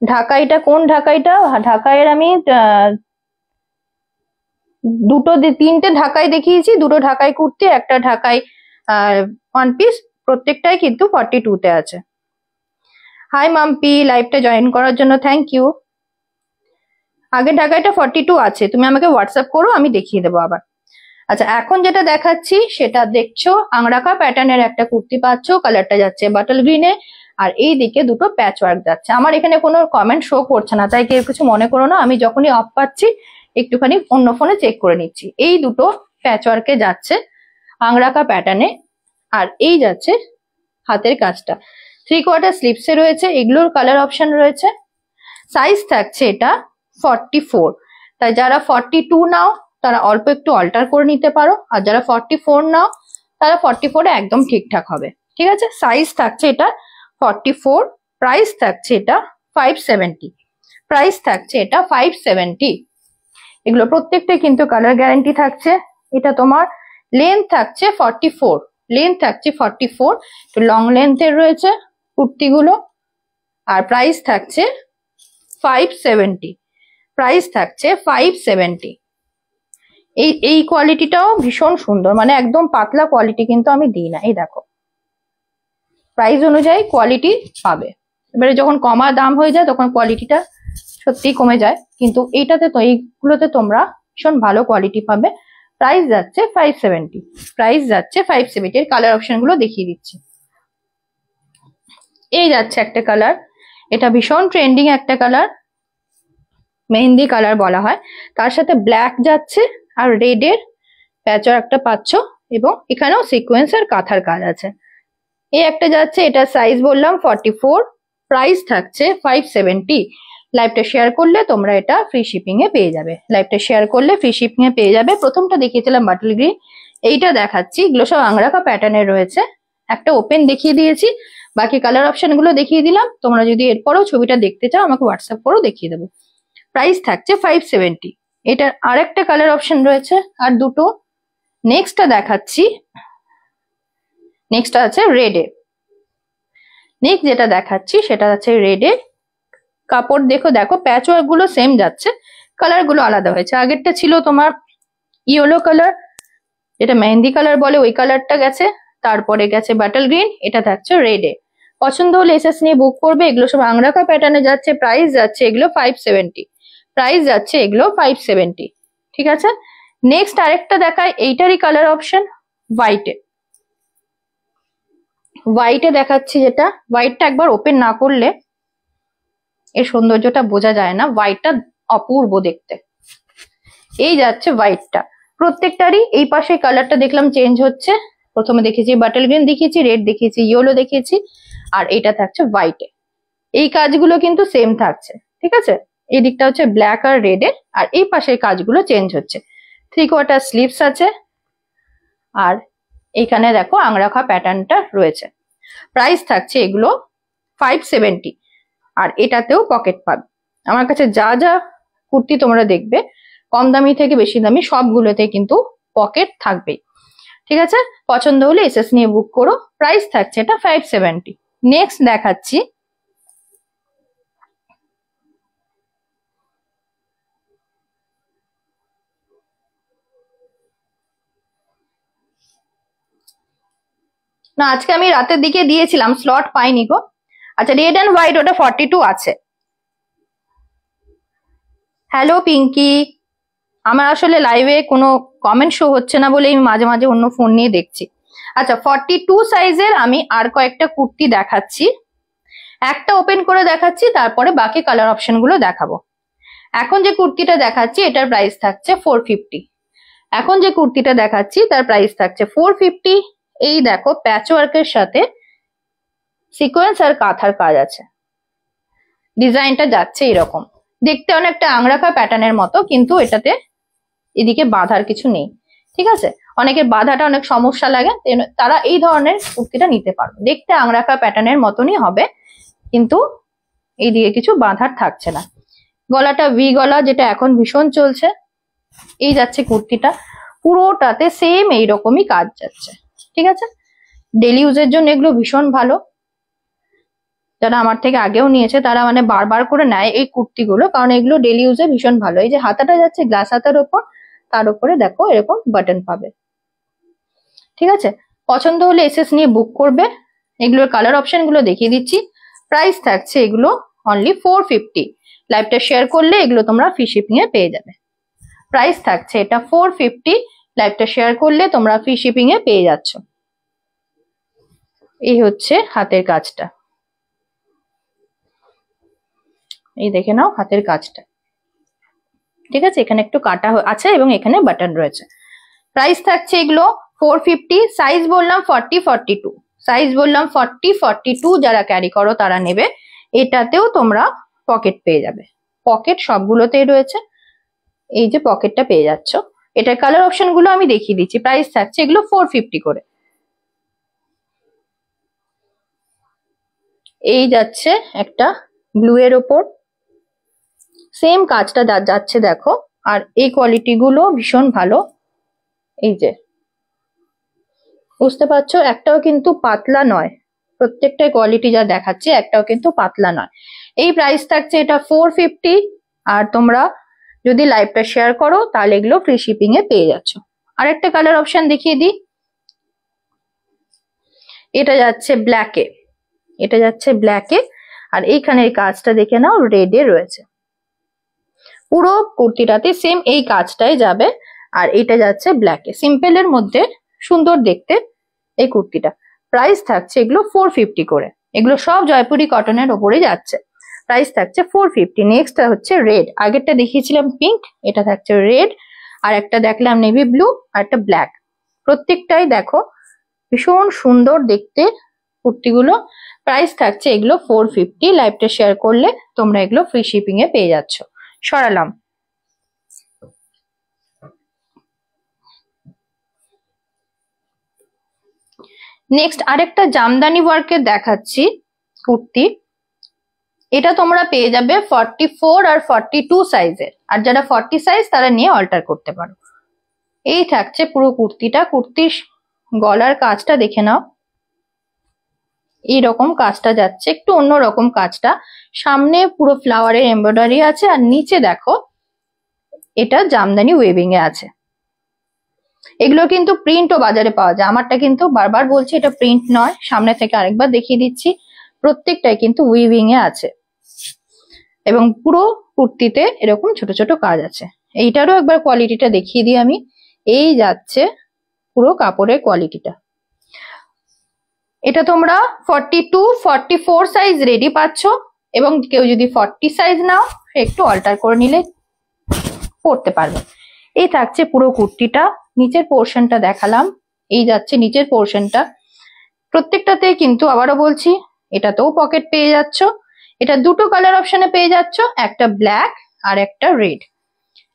ঢাকাইটা কোন ঢাকাইটা? ঢাকাইয়ের আমি তিনটে ঢাকাই দেখিয়েছি, দুটো ঢাকাই কুর্তি, একটা ঢাকাই ওয়ান পিস, প্রত্যেকটাই কিন্তু 42-তে আছে। হাই মাম্পি, লাইভটা জয়েন করার জন্য থ্যাংক ইউ। আগের ঢাকাইটা 42 আছে, তুমি আমাকে হোয়াটসঅ্যাপ করো, আমি দেখিয়ে দেবো আবার। আচ্ছা, এখন যেটা দেখাচ্ছি সেটা দেখছো আংরাকা প্যাটার্নের একটা কুর্তি পাচ্ছ, কালারটা যাচ্ছে বাটল গ্রিনে, আর এই দিকে দুটো প্যাচ ওয়ার্ক যাচ্ছে। আমার এখানে কোনো কমেন্ট শো করছে না, তাই কেউ কিছু মনে করো না, আমি যখনই অফ পাচ্ছি একটুখানি অন্য ফোনে চেক করে নিচ্ছি। এই দুটো প্যাচ ওয়ার্কে যাচ্ছে আংরাকা প্যাটার্নে, আর এই যাচ্ছে হাতের কাজটা। 3/4 স্লিপসে রয়েছে, এগুলোর কালার অপশন রয়েছে। সাইজ থাকছে এটা 44, তাই যারা 42 নাও তারা অল্প একটু অল্টার করে নিতে পারো, আর যারা 44 নাও তারা 44-এ একদম ঠিকঠাক হবে। ঠিক আছে, সাইজ থাকছে এটা 44, প্রাইস থাকছে এটা 570, প্রাইস থাকছে এটা 570। এগুলো প্রত্যেকটা কিন্তু কালার গ্যারান্টি থাকছে। এটা তোমার লেন্থ থাকছে 44, লেন্থ থাকছে 44, তো লং লেন্থের রয়েছে কুর্তিগুলো। আর প্রাইস থাকছে 570, প্রাইস থাকছে 570। এই কোয়ালিটিটাও ভীষণ সুন্দর, মানে একদম পাতলা কোয়ালিটি কিন্তু আমি দিই না। এই দেখো, প্রাইস অনুযায়ী কোয়ালিটি পাবে। এবারে যখন কমা দাম হয়ে যায় তখন কোয়ালিটিটা সত্যিই কমে যায়, কিন্তু এইটাতে তো এইগুলোতে তোমরা ভীষণ ভালো কোয়ালিটি পাবে। প্রাইস যাচ্ছে 570, প্রাইস যাচ্ছে 570। এর কালার অপশন গুলো দেখিয়ে দিচ্ছি। এই যাচ্ছে একটা কালার, এটা ভীষণ ট্রেন্ডিং একটা কালার, মেহেন্দি কালার বলা হয়। তার সাথে ব্ল্যাক যাচ্ছে আর রেড এর প্যাচও একটা পাচ্ছ, এবং এখানেও সিকোয়েন্স আর কাঁথার কাজ আছে। এই একটা যাচ্ছে, এটা সাইজ বললাম 44, প্রাইস থাকছে 570। লাইভটা শেয়ার করলে তোমরা এটা ফ্রি শিপিং এ পেয়ে যাবে, লাইভটা শেয়ার করলে ফ্রি শিপিং এ পেয়ে যাবে। প্রথমটা দেখিয়েছিলাম বাটল গ্রিন, এইটা দেখাচ্ছি, এগুলো সব আংরাকা প্যাটার্নের রয়েছে। একটা ওপেন দেখিয়ে দিয়েছি, বাকি কালার অপশন গুলো দেখিয়ে দিলাম। তোমরা যদি এরপরও ছবিটা দেখতে চাও আমাকে হোয়াটসঅ্যাপ করেও দেখিয়ে দেবো। প্রাইস থাকছে 570। এটার আরেকটা কালার অপশন রয়েছে আর দুটো। নেক্সটটা দেখাচ্ছি, নেক্সট আছে রেডে। নেক্সট যেটা দেখাচ্ছি সেটা আছে রেডে। কাপড় দেখো প্যাচ ওয়ার্ক গুলো সেম যাচ্ছে, কালার গুলো আলাদা হয়েছে। আগেরটা ছিল তোমার ইয়েলো কালার, যেটা মেহেন্দি কালার বলে, ওই কালারটা গেছে। তারপরে গেছে বাটল গ্রিন, এটা থাকছে রেডে। পছন্দ হলে এসএস নিয়ে বুক করবে। এগুলো সব আংরাকা প্যাটার্নে যাচ্ছে, প্রাইস যাচ্ছে এগুলো 570, প্রাইস যাচ্ছে এগুলো 570। ঠিক আছে, নেক্সট আরেকটা দেখায়, এইটারই কালার অপশন হোয়াইটে। হোয়াইটে দেখাচ্ছি, যেটা হোয়াইটটা একবার ওপেন না করলে এর সৌন্দর্যটা বোঝা যায় না, হোয়াইটটা অপূর্ব দেখতে। এই যাচ্ছে হোয়াইটটা, প্রত্যেকটারই এই পাশে কালারটা দেখলাম চেঞ্জ হচ্ছে। প্রথমে দেখেছি বাটল গ্রিন, দেখিয়েছি রেড, দেখিয়েছি ইয়েলো, দেখিয়েছি, আর এটা থাকছে হোয়াইটে। এই কাজগুলো কিন্তু সেম থাকছে, ঠিক আছে। এই দিকটা হচ্ছে ব্ল্যাক আর রেড এর, আর এই পাশের কাজগুলো চেঞ্জ হচ্ছে। 3/4 স্লিভস আছে, আর এখানে দেখো আংরাখা প্যাটার্নটা রয়েছে। প্রাইস থাকছে এগুলো 570, আর এটাতেও পকেট পাবে। আমার কাছে যা যা কুর্তি তোমরা দেখবে, কম দামি থেকে বেশি দামি সবগুলোতে কিন্তু পকেট থাকবেই। ঠিক আছে, পছন্দ হলে এসএস নিয়ে বুক করো। প্রাইস থাকছে এটা 570। নেক্সট দেখাচ্ছি, না আজকে আমি রাতের দিকে দিয়েছিলাম, স্লট পাইনি গো। আচ্ছা, রেড অ্যান্ড হোয়াইট, ওটা 42 আছে। হ্যালো পিঙ্কি, আমার আসলে লাইভে কোনো কমেন্ট শো হচ্ছে না বলে আমি মাঝে মাঝে অন্য ফোন নিয়ে দেখছি। আচ্ছা, 42 সাইজের আমি আর কয়েকটা কুর্তি দেখাচ্ছি, একটা ওপেন করে দেখাচ্ছি, তারপরে বাকি কালার অপশন গুলো দেখাবো। এখন যে কুর্তিটা দেখাচ্ছি এটার প্রাইস থাকছে 450। এখন যে কুর্তিটা দেখাচ্ছি তার প্রাইস থাকছে 450। এই দেখো প্যাচ ওয়ার্কের সাথে সিকোয়েন্স আর কাঁথার কাজ আছে। ডিজাইনটা যাচ্ছে এরকম, দেখতে অনেকটা আংরাখা প্যাটার্নের মতো, কিন্তু এটাতে এদিকে বাঁধার কিছু নেই। ঠিক আছে, অনেকের বাঁধাটা অনেক সমস্যা লাগে, তারা এই ধরনের কুর্তিটা নিতে পারবে। দেখতে আংরাখা প্যাটার্নের মতনই হবে, কিন্তু এইদিকে কিছু বাঁধার থাকছে না। গলাটা ভি গলা, যেটা এখন ভীষণ চলছে। এই যাচ্ছে কুর্তিটা, পুরোটাতে সেম এইরকমই কাজ যাচ্ছে। ঠিক আছে, ডেলি ইউজের জন্য এগুলো ভীষণ ভালো। যারা আমার থেকে আগেও নিয়েছে তারা মানে বারবার করে নেয় এই কুর্তিগুলো, কারণ এগুলো ডেলি ইউজে ভীষণ ভালো। এই যে হাতাটা যাচ্ছে গ্লাস হাতার ওপর, তার উপরে দেখো এরকম বাটন পাবে। ঠিক আছে, পছন্দ হলে এসএস নিয়ে বুক করবে। এগুলোর কালার অপশন গুলো দেখিয়ে দিচ্ছি। প্রাইস থাকছে এগুলো অনলি 450। লাইভটা শেয়ার করলে এগুলো তোমরা ফ্রি শিপিং এ পেয়ে যাবে। প্রাইস থাকছে এটা 450, লাইভটা শেয়ার করলে তোমরা ফ্রি শিপিং এ পেয়ে যাচ্ছ। এই হচ্ছে হাতের কাজটা, এই দেখে নাও হাতের কাজটা। ঠিক আছে, এখানে একটু কাটা আছে এবং এখানে বাটন রয়েছে। প্রাইস থাকছে এগুলো 450। সাইজ বললাম 40-42, সাইজ বললাম 40-42, যারা ক্যারি করো তারা নেবে। এটাতেও তোমরা পকেট পেয়ে যাবে, পকেট সবগুলোতেই রয়েছে। এই যে পকেটটা পেয়ে যাচ্ছ। এটার কালার অপশন গুলো আমি দেখিয়ে দিচ্ছি। প্রাইস থাকছে এগুলো 450 করে। এই যাচ্ছে একটা ব্লু এর ওপর, সেম কাজটা যাচ্ছে দেখো। আর এই কোয়ালিটি গুলো ভীষণ ভালো। এই যে বুঝতে পারছো, একটাও কিন্তু পাতলা নয়, প্রত্যেকটাই কোয়ালিটি যা দেখাচ্ছে একটাও কিন্তু পাতলা নয়। এই প্রাইস থাকছে এটা 450। আর তোমরা যদি লাইভটা শেয়ার করো তাহলে এগুলো ফ্রি শিপিং এ পেয়ে যাচ্ছ। আরেকটা কালার অপশন দেখিয়ে দিই, এটা যাচ্ছে ব্ল্যাকে, এটা যাচ্ছে ব্ল্যাকে। আর এইখানে এই কাজটা দেখে নাও রেড এ রয়েছে, পুরো কুর্তিটাতে সেম এই কাজটাই যাবে। আর এটা যাচ্ছে ব্ল্যাকে, সিম্পল এর মধ্যে সুন্দর দেখতে এই কুর্তিটা। প্রাইস থাকছে এগুলো 450 করে, এগুলো সব জয়পুরি কটনের ওপরে যাচ্ছে। প্রাইস থাকছে 450। নেক্সট হচ্ছে রেড, আগেরটা দেখিয়েছিলাম পিঙ্ক, এটা থাকছে রেড। আর একটা দেখলাম নেভি ব্লু, আর একটা ব্ল্যাক। প্রত্যেকটাই দেখো ভীষণ সুন্দর দেখতে কুর্তিগুলো। প্রাইস থাকছে এগুলো 450। লাইভটা শেয়ার করলে তোমরা এগুলো ফ্রি শিপিং এ পেয়ে যাচ্ছ। সরালাম। নেক্সট আরেকটা জামদানি ওয়ার্কের দেখাচ্ছি কুর্তি। এটা তোমরা পেয়ে যাবে 44 আর 42 সাইজের। আর যারা 40 সাইজ তারা নিয়ে অল্টার করতে পারো। এই থাকছে পুরো কুর্তিটা। কুর্তির গলার কাজটা দেখে নাও, এইরকম কাজটা যাচ্ছে, একটু অন্যরকম কাজটা। সামনে পুরো ফ্লাওয়ারের এমব্রয়ডারি আছে, আর নিচে দেখো এটা জামদানি ওয়েভিং এ আছে। এগুলো কিন্তু প্রিন্টও বাজারে পাওয়া যায়, আমারটা কিন্তু বারবার বলছি এটা প্রিন্ট নয়, সামনে থেকে আরেকবার দেখিয়ে দিচ্ছি। প্রত্যেকটাই কিন্তু উইভিং এ আছে, এবং পুরো কুর্তিতে এরকম ছোট ছোট কাজ আছে। এইটারও একবার কোয়ালিটিটা দেখিয়ে দিই আমি। এই যাচ্ছে পুরো কাপড়ের কোয়ালিটিটা। এটা তোমরা 42 44 সাইজ রেডি পাচ্ছ, এবং কেউ যদি 40 সাইজ নাও একটু অল্টার করে নিলে পরতে পারবে। এই থাকছে পুরো কুর্তিটা। নিচের পোর্শনটা দেখালাম, এই যাচ্ছে নিচের পোর্শনটা। প্রত্যেকটাতে কিন্তু আবারও বলছি এটাতেও পকেট পেয়ে যাচ্ছ। এটা দুটো কালার অপশনে পেয়ে যাচ্ছ, একটা ব্ল্যাক আর একটা রেড,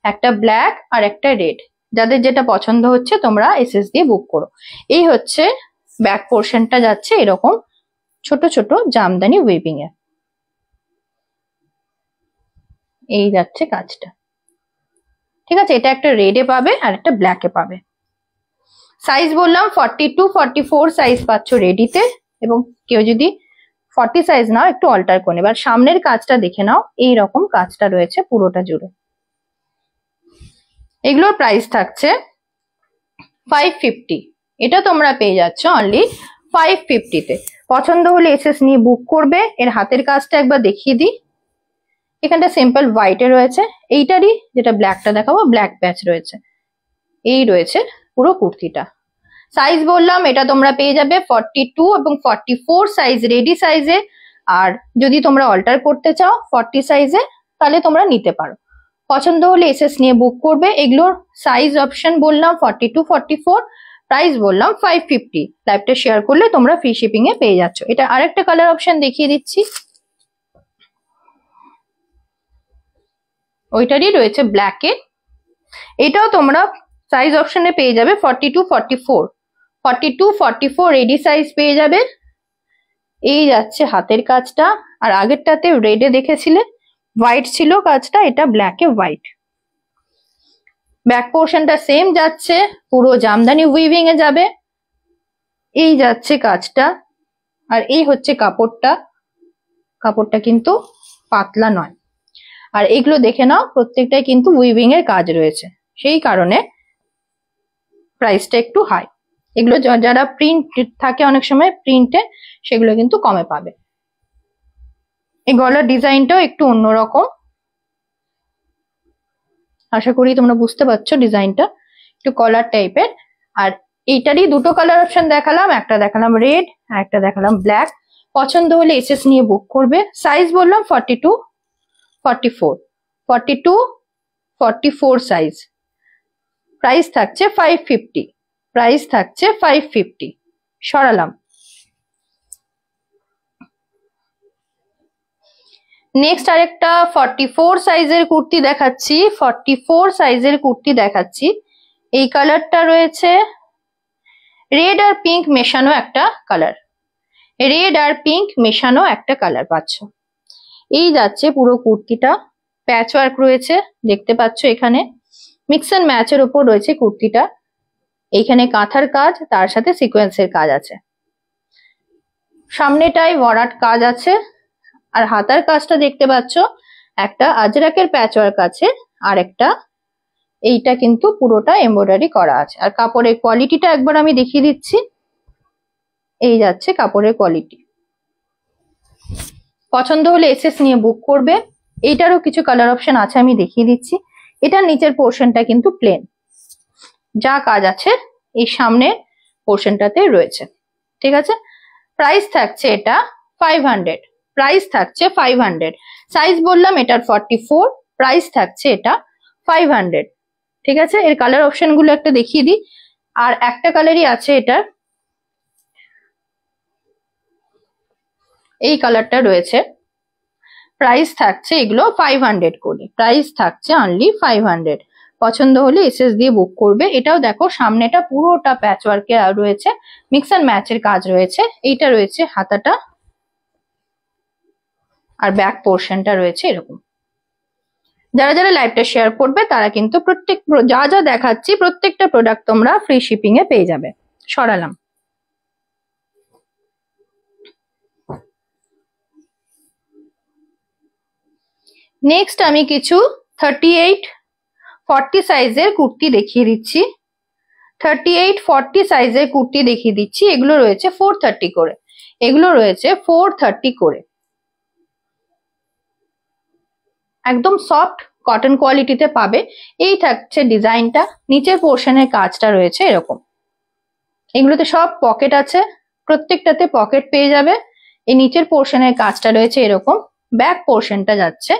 একটা ব্ল্যাক আর একটা রেড। যাদের যেটা পছন্দ হচ্ছে তোমরা এসএস দিয়ে বুক করো। এই হচ্ছে ব্যাক পোর্শনটা যাচ্ছে এরকম ছোট ছোট জামদানি উইভিং এ। এই যাচ্ছে কাজটা, ঠিক আছে। এটা একটা রেডে পাবে আর একটা ব্ল্যাকে পাবে। সাইজ বললাম 42 44 সাইজ পাচ্ছ রেডিতে, এবং কেউ যদি 40 সাইজ নাও একটু অল্টার করে। এবার সামনের কাজটা দেখে নাও, এই রকম কাজটা রয়েছে পুরোটা জুড়ে। এগুলোর প্রাইস থাকছে 550। এটা তোমরা পেয়ে যাচ্ছ অনলি 550 তে। পছন্দ হলে এসএস নিয়ে বুক করবে। এর হাতের কাজটা একবার দেখিয়ে দিই, এখানটা সিম্পল হোয়াইটে রয়েছে, এইটারই যেটা ব্ল্যাকটা দেখাবো ব্ল্যাক প্যাচ রয়েছে। এই রয়েছে পুরো কুর্তিটা। সাইজ বললাম এটা তোমরা পেয়ে যাবে 42 এবং 44 সাইজ রেডি সাইজে। আর যদি তোমরা অল্টার করতে চাও 40 সাইজে তাহলে তোমরা নিতে পারো। পছন্দ হলে এসএস নিয়ে বুক করবে। এগুলোর সাইজ অপশন বললাম 42 44, প্রাইস বললাম 550। লাইভটা শেয়ার করলে তোমরা ফ্রি শিপিং এ পেয়ে যাচ্ছ। এটা আরেকটা কালার অপশন দেখিয়ে দিচ্ছি, ওইটারই রয়েছে ব্ল্যাকে। এটাও তোমরা সাইজ অপশনে পেয়ে যাবে 42 44, 42 44 রেডি সাইজ পেয়ে যাবে। এই যাচ্ছে হাতের কাজটা। আর আগেরটাতে রেডে দেখেছিলে হোয়াইট ছিল কাজটা, এটা ব্ল্যাকে হোয়াইট। ব্যাক পোর্শনটা সেম যাচ্ছে, পুরো জামদানি উইভিং এ যাবে। এই যাচ্ছে কাজটা, আর এই হচ্ছে কাপড়টা। কাপড়টা কিন্তু পাতলা নয়। আর এগুলো দেখে নাও প্রত্যেকটাই কিন্তু উইভিং এর কাজ রয়েছে, সেই কারণে প্রাইসটা একটু হাই। এগুলো যারা প্রিন্ট থাকে অনেক সময় প্রিন্টে, সেগুলো কিন্তু কমে পাবে। এই গলার ডিজাইনটাও একটু অন্যরকম, আশা করি তোমরা বুঝতে পারছো ডিজাইনটা একটু কলার টাইপের। আর এইটারই দুটো কালার অপশন দেখালাম, একটা দেখালাম রেড আর একটা দেখালাম ব্ল্যাক। পছন্দ হলে এসএস নিয়ে বুক করবে। সাইজ বললাম 42 44, 42 44 সাইজ। প্রাইস থাকছে 550, প্রাইস থাকছে 550। সরালাম। নেক্সট আরেকটা 44 সাইজের কুর্তি দেখাচ্ছি, 44 সাইজের কুর্তি দেখাচ্ছি। এই কালারটা রয়েছে রেড আর পিঙ্ক মেশানো একটা কালার। রেড আর পিঙ্ক মেশানো একটা কালার পাচ্ছ। এই যাচ্ছে পুরো কুর্তিটা, প্যাচ ওয়ার্ক রয়েছে দেখতে পাচ্ছ, এখানে মিক্স এন্ড ম্যাচের উপর রয়েছে কুর্তিটা। এইখানে কাঁথার কাজ, তার সাথে সিকোয়েন্সের কাজ আছে, সামনেটাই ভরাট কাজ আছে। আর হাতার কাজটা দেখতে পাচ্ছ, একটা আজরাকের প্যাচ ওয়ার্ক আছে, আর একটা এইটা কিন্তু পুরোটা এমব্রয়ডারি করা আছে। আর কাপড়ের কোয়ালিটিটা একবার আমি দেখিয়ে দিচ্ছি। এই যাচ্ছে কাপড়ের কোয়ালিটি। পছন্দ হলে এসএস নিয়ে বুক করবে। এইটারও কিছু কালার অপশন আছে, আমি দেখিয়ে দিচ্ছি। এটার নিচের পোর্শনটা কিন্তু প্লেন, যা কাজ আছে এই সামনের পোর্শনটাতে রয়েছে, ঠিক আছে। প্রাইস থাকছে এটা 500, প্রাইস থাকছে 500। সাইজ বললাম এটার 44, প্রাইস থাকছে এটা 500, ঠিক আছে। এর কালার অপশন গুলো একটা দেখিয়ে দিই। আর একটা কালারই আছে এটার, এই কালারটা রয়েছে। প্রাইস থাকছে এগুলো 500 করে, প্রাইস থাকছে অনলি 500। পছন্দ হলে এসএস দিয়ে বুক করবে। এটাও দেখো সামনেটা পুরোটা প্যাচ ওয়ার্কে রয়েছে, মিক্স এন্ড ম্যাচের কাজ রয়েছে। এইটা রয়েছে হাতাটা, আর ব্যাক পোর্শনটা রয়েছে এরকম। যারা যারা লাইভটা শেয়ার করবে তারা কিন্তু প্রত্যেক যা যা দেখাচ্ছি প্রত্যেকটা প্রোডাক্ট তোমরা ফ্রি শিপিং এ পেয়ে যাবে। সরালাম। নেক্সট আমি কিছু 38-40 সাইজের কুর্তি দেখিয়ে দিচ্ছি। 38-40 সাইজের কুর্তি দেখিয়ে দিচ্ছি। এগুলো রয়েছে 430 করে, এগুলো রয়েছে 430 করে। একদম সফট কটন কোয়ালিটিতে পাবে। এই থাকছে ডিজাইনটা, নিচের পোর্শনের কাজটা রয়েছে এরকম। এগুলোতে সব পকেট আছে, প্রত্যেকটাতে পকেট পেয়ে যাবে। এই নিচের পোর্শনের কাজটা রয়েছে এরকম, ব্যাক পোর্শনটা যাচ্ছে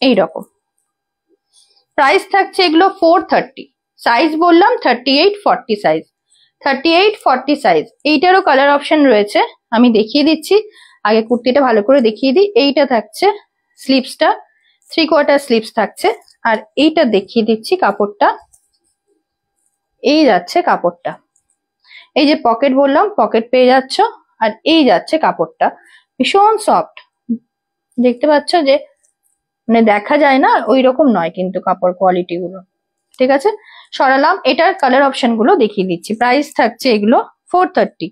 এইরকম। প্রাইস থাকছে এগুলো 430, সাইজ বললাম 38-40 সাইজ, 38-40 সাইজ। এইটারও কালার অপশন রয়েছে, আমি দেখিয়ে দিচ্ছি। আগে কুর্তিটা ভালো করে দেখিয়ে দিই। এইটা থাকছে স্লিভসটা, 3/4 স্লিভস থাকছে। আর এইটা দেখিয়ে দিচ্ছি কাপড়টা, এই যাচ্ছে কাপড়টা। এই যে পকেট বললাম, পকেট পেয়ে যাচ্ছ। আর এই যাচ্ছে কাপড়টা, ভীষণ সফট, দেখতে পাচ্ছ যে মানে দেখা যায় না ওই রকম নয় কিন্তু কাপড় কোয়ালিটি গুলো, ঠিক আছে। সরালাম। এটার কালার অপশন গুলো দেখিয়ে দিচ্ছি। প্রাইস থাকছে এগুলো 430,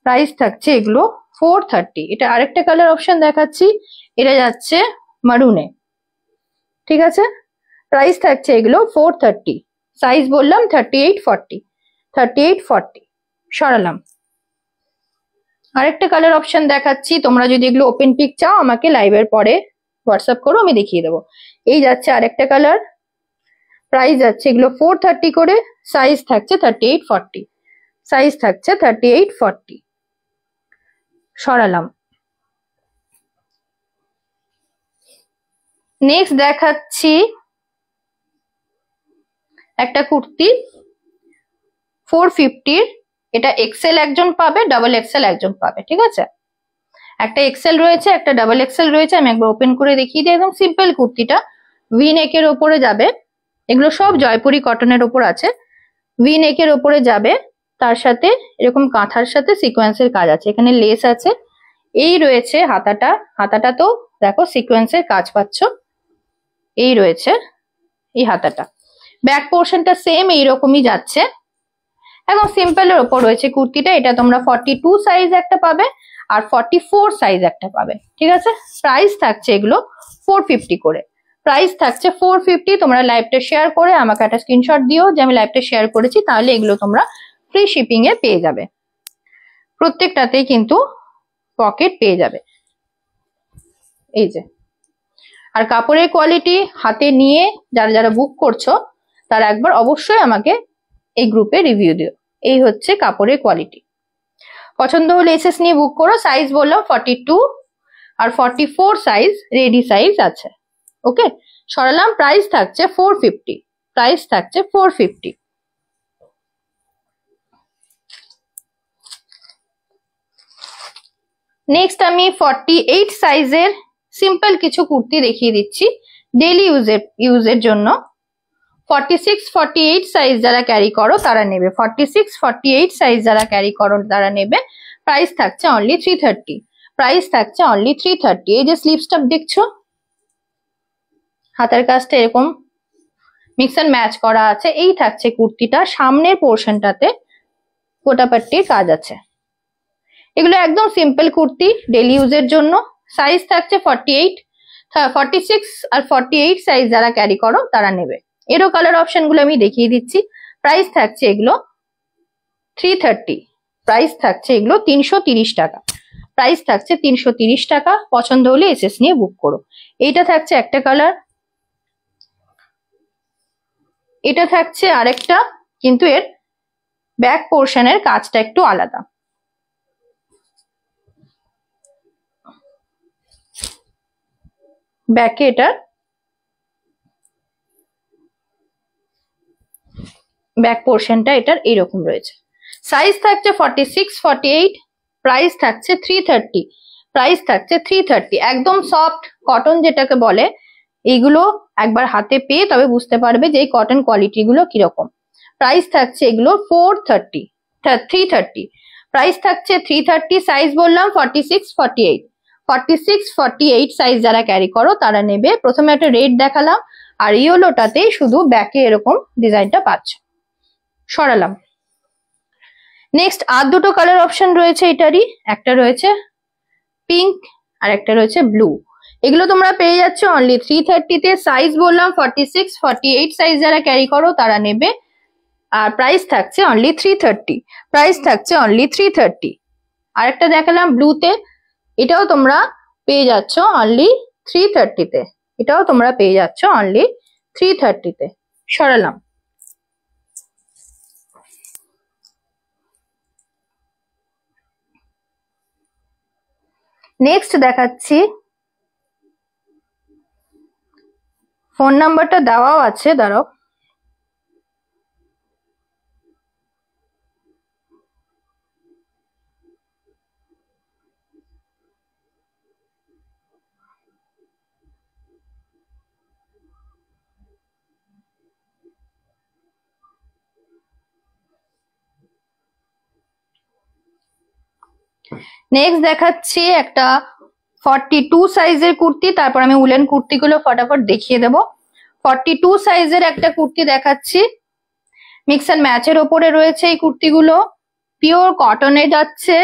প্রাইস থাকছে এগুলো 430। এটা আরেকটা কালার অপশন দেখাচ্ছি, এটা যাচ্ছে মারুনে, ঠিক আছে। প্রাইস থাকছে এগুলো 430, সাইজ বললাম 38-40, 38-40। সরালাম। আরেকটা কালার অপশন দেখাচ্ছি, তোমরা যদি এগুলো ওপেন পিক চাও আমাকে লাইভের পরে হোয়াটসঅ্যাপ করো, আমি দেখিয়ে দেবো। এই যাচ্ছে আরেকটা কালার, প্রাইস যাচ্ছে এগুলো 430 করে, সাইজ থাকছে 38-40, সাইজ থাকছে 38-40। সরালাম। নেক্সট দেখাচ্ছি একটা কুর্তি 450, এটা এক্সেল একজন পাবে, ডাবল এক্সেল একজন পাবে, ঠিক আছে। একটা এক্সেল রয়েছে, একটা ডাবল এক্সেল রয়েছে। আমি একবার ওপেন করে দেখিয়ে দিই। একদম সিম্পল কুর্তিটা, ভি নেকের ওপরে যাবে। এগুলো সব জয়পুরি কটনের ওপর আছে, ভি নেকের ওপরে যাবে। তার সাথে এরকম কাঁথার সাথে সিকোয়েন্সের কাজ আছে, এখানে লেস আছে। এই রয়েছে হাতাটা, হাতাটা তো দেখো সিকোয়েন্সের কাজ পাচ্ছ। এই রয়েছে এই হাতাটা, ব্যাক পোর্শনটা সেম এইরকমই যাচ্ছে। একদম সিম্পলের ওপর রয়েছে কুর্তিটা। এটা তোমরা 42 সাইজ একটা পাবে, আর 44 সাইজ একটা পাবে, ঠিক আছে। প্রাইস থাকছে এগুলো 450 করে, প্রাইস থাকছে 450। তোমরা লাইভটা শেয়ার করে আমাকে একটা স্ক্রিনশট দিও যে আমি লাইভটা শেয়ার করেছি, তাহলে এগুলো তোমরা ফ্রি শিপিং এ পেয়ে যাবে। প্রত্যেকটাতেই কিন্তু পকেট পেয়ে যাবে, এই যে। আর কাপড়ের কোয়ালিটি হাতে নিয়ে যারা যারা বুক করছো তারা একবার অবশ্যই আমাকে এই গ্রুপে রিভিউ দিও। এই হচ্ছে কাপড়ের কোয়ালিটি। পছন্দ হলে এসএস নিয়ে বুক করো। সাইজ বললাম 42 আর 44 সাইজ রেডি সাইজ আছে, ওকে। সরালাম। প্রাইস থাকছে 450, প্রাইস থাকছে 450। নেক্সট আমি 48 সাইজের সিম্পল কিছু কুর্তি দেখিয়ে দিচ্ছি ডেইলি ইউজের জন্য। 46 48 সাইজ যারা ক্যারি করো তারা নেবে, 46 48 সাইজ যারা ক্যারি করো তারা নেবে। প্রাইস থাকছে অনলি 330, প্রাইস থাকছে অনলি 330। এই যে স্লিভসটা দেখছো, হাতের কাজটা এরকম মিক্স এন্ড ম্যাচ করা আছে। এই থাকছে কুর্তিটা, সামনের পোর্শনটাতে গোটাপাট্টির কাজ আছে। এগুলো একদম সিম্পল কুর্তি, ডেলি ইউজের জন্য। সাইজ থাকছে 48, 46 আর 48 সাইজ যারা ক্যারি করো তারা নেবে। এরও কালার অপশন গুলো আমি দেখিয়ে দিচ্ছি। প্রাইস থাকছে এগুলো 330, প্রাইস থাকছে এগুলো 330 টাকা, প্রাইস থাকছে 330 টাকা। পছন্দ হলে এসএস নিয়ে বুক করো। এইটা থাকছে একটা কালার, এটা থাকছে আরেকটা, কিন্তু এর ব্যাক পোর্শনের কাজটা একটু আলাদা। ব্যাকে এটার ব্যাক পোর্শনটা এটার এইরকম রয়েছে। সাইজ থাকছে 46 48, প্রাইস থাকছে 330, প্রাইস থাকছে 330। একদম সফট কটন যেটাকে বলে, এইগুলো একবার হাতে পেয়ে তবে বুঝতে পারবে যে এই কটন কোয়ালিটি গুলো কিরকম। প্রাইস থাকছে এগুলো 430, 330, প্রাইস থাকছে 330। সাইজ বললাম 46 48, 46 48 সাইজ যারা ক্যারি করো তারা নেবে। প্রথমে একটা রেড দেখালাম, আর ইয়েলোটাতে শুধু ব্যাকে এরকম ডিজাইনটা পাচ্ছ। সরালাম। নেক্সট আর দুটো কালার অপশন রয়েছে এটারই, একটা রয়েছে পিঙ্ক আর একটা রয়েছে ব্লু। এগুলো তোমরা পেয়ে যাচ্ছ অনলি 330 তে। সাইজ বললাম 46 48 সাইজ যারা ক্যারি করো তারা নেবে, আর প্রাইস থাকছে অনলি 330, প্রাইস থাকছে অনলি 330। আরেকটা দেখালাম ব্লুতে, এটাও তোমরা পেয়ে যাচ্ছ অনলি 330 তে, এটাও তোমরা পেয়ে যাচ্ছ অনলি 330 তে। সরালাম। নেক্সট দেখাচ্ছি, ফোন নাম্বারটা দেওয়াও আছে, দাঁড়াও। নেক্সট দেখাচ্ছি একটা 42 সাইজের কুর্তি, তারপর আমি উলেন কুর্তিগুলো ফটাফট দেখিয়ে দেবো। 42 সাইজের একটা কুর্তি দেখাচ্ছি, মিক্স এন্ড ম্যাচের ওপরে রয়েছে এই কুর্তিগুলো, পিওর কটনে যাচ্ছে।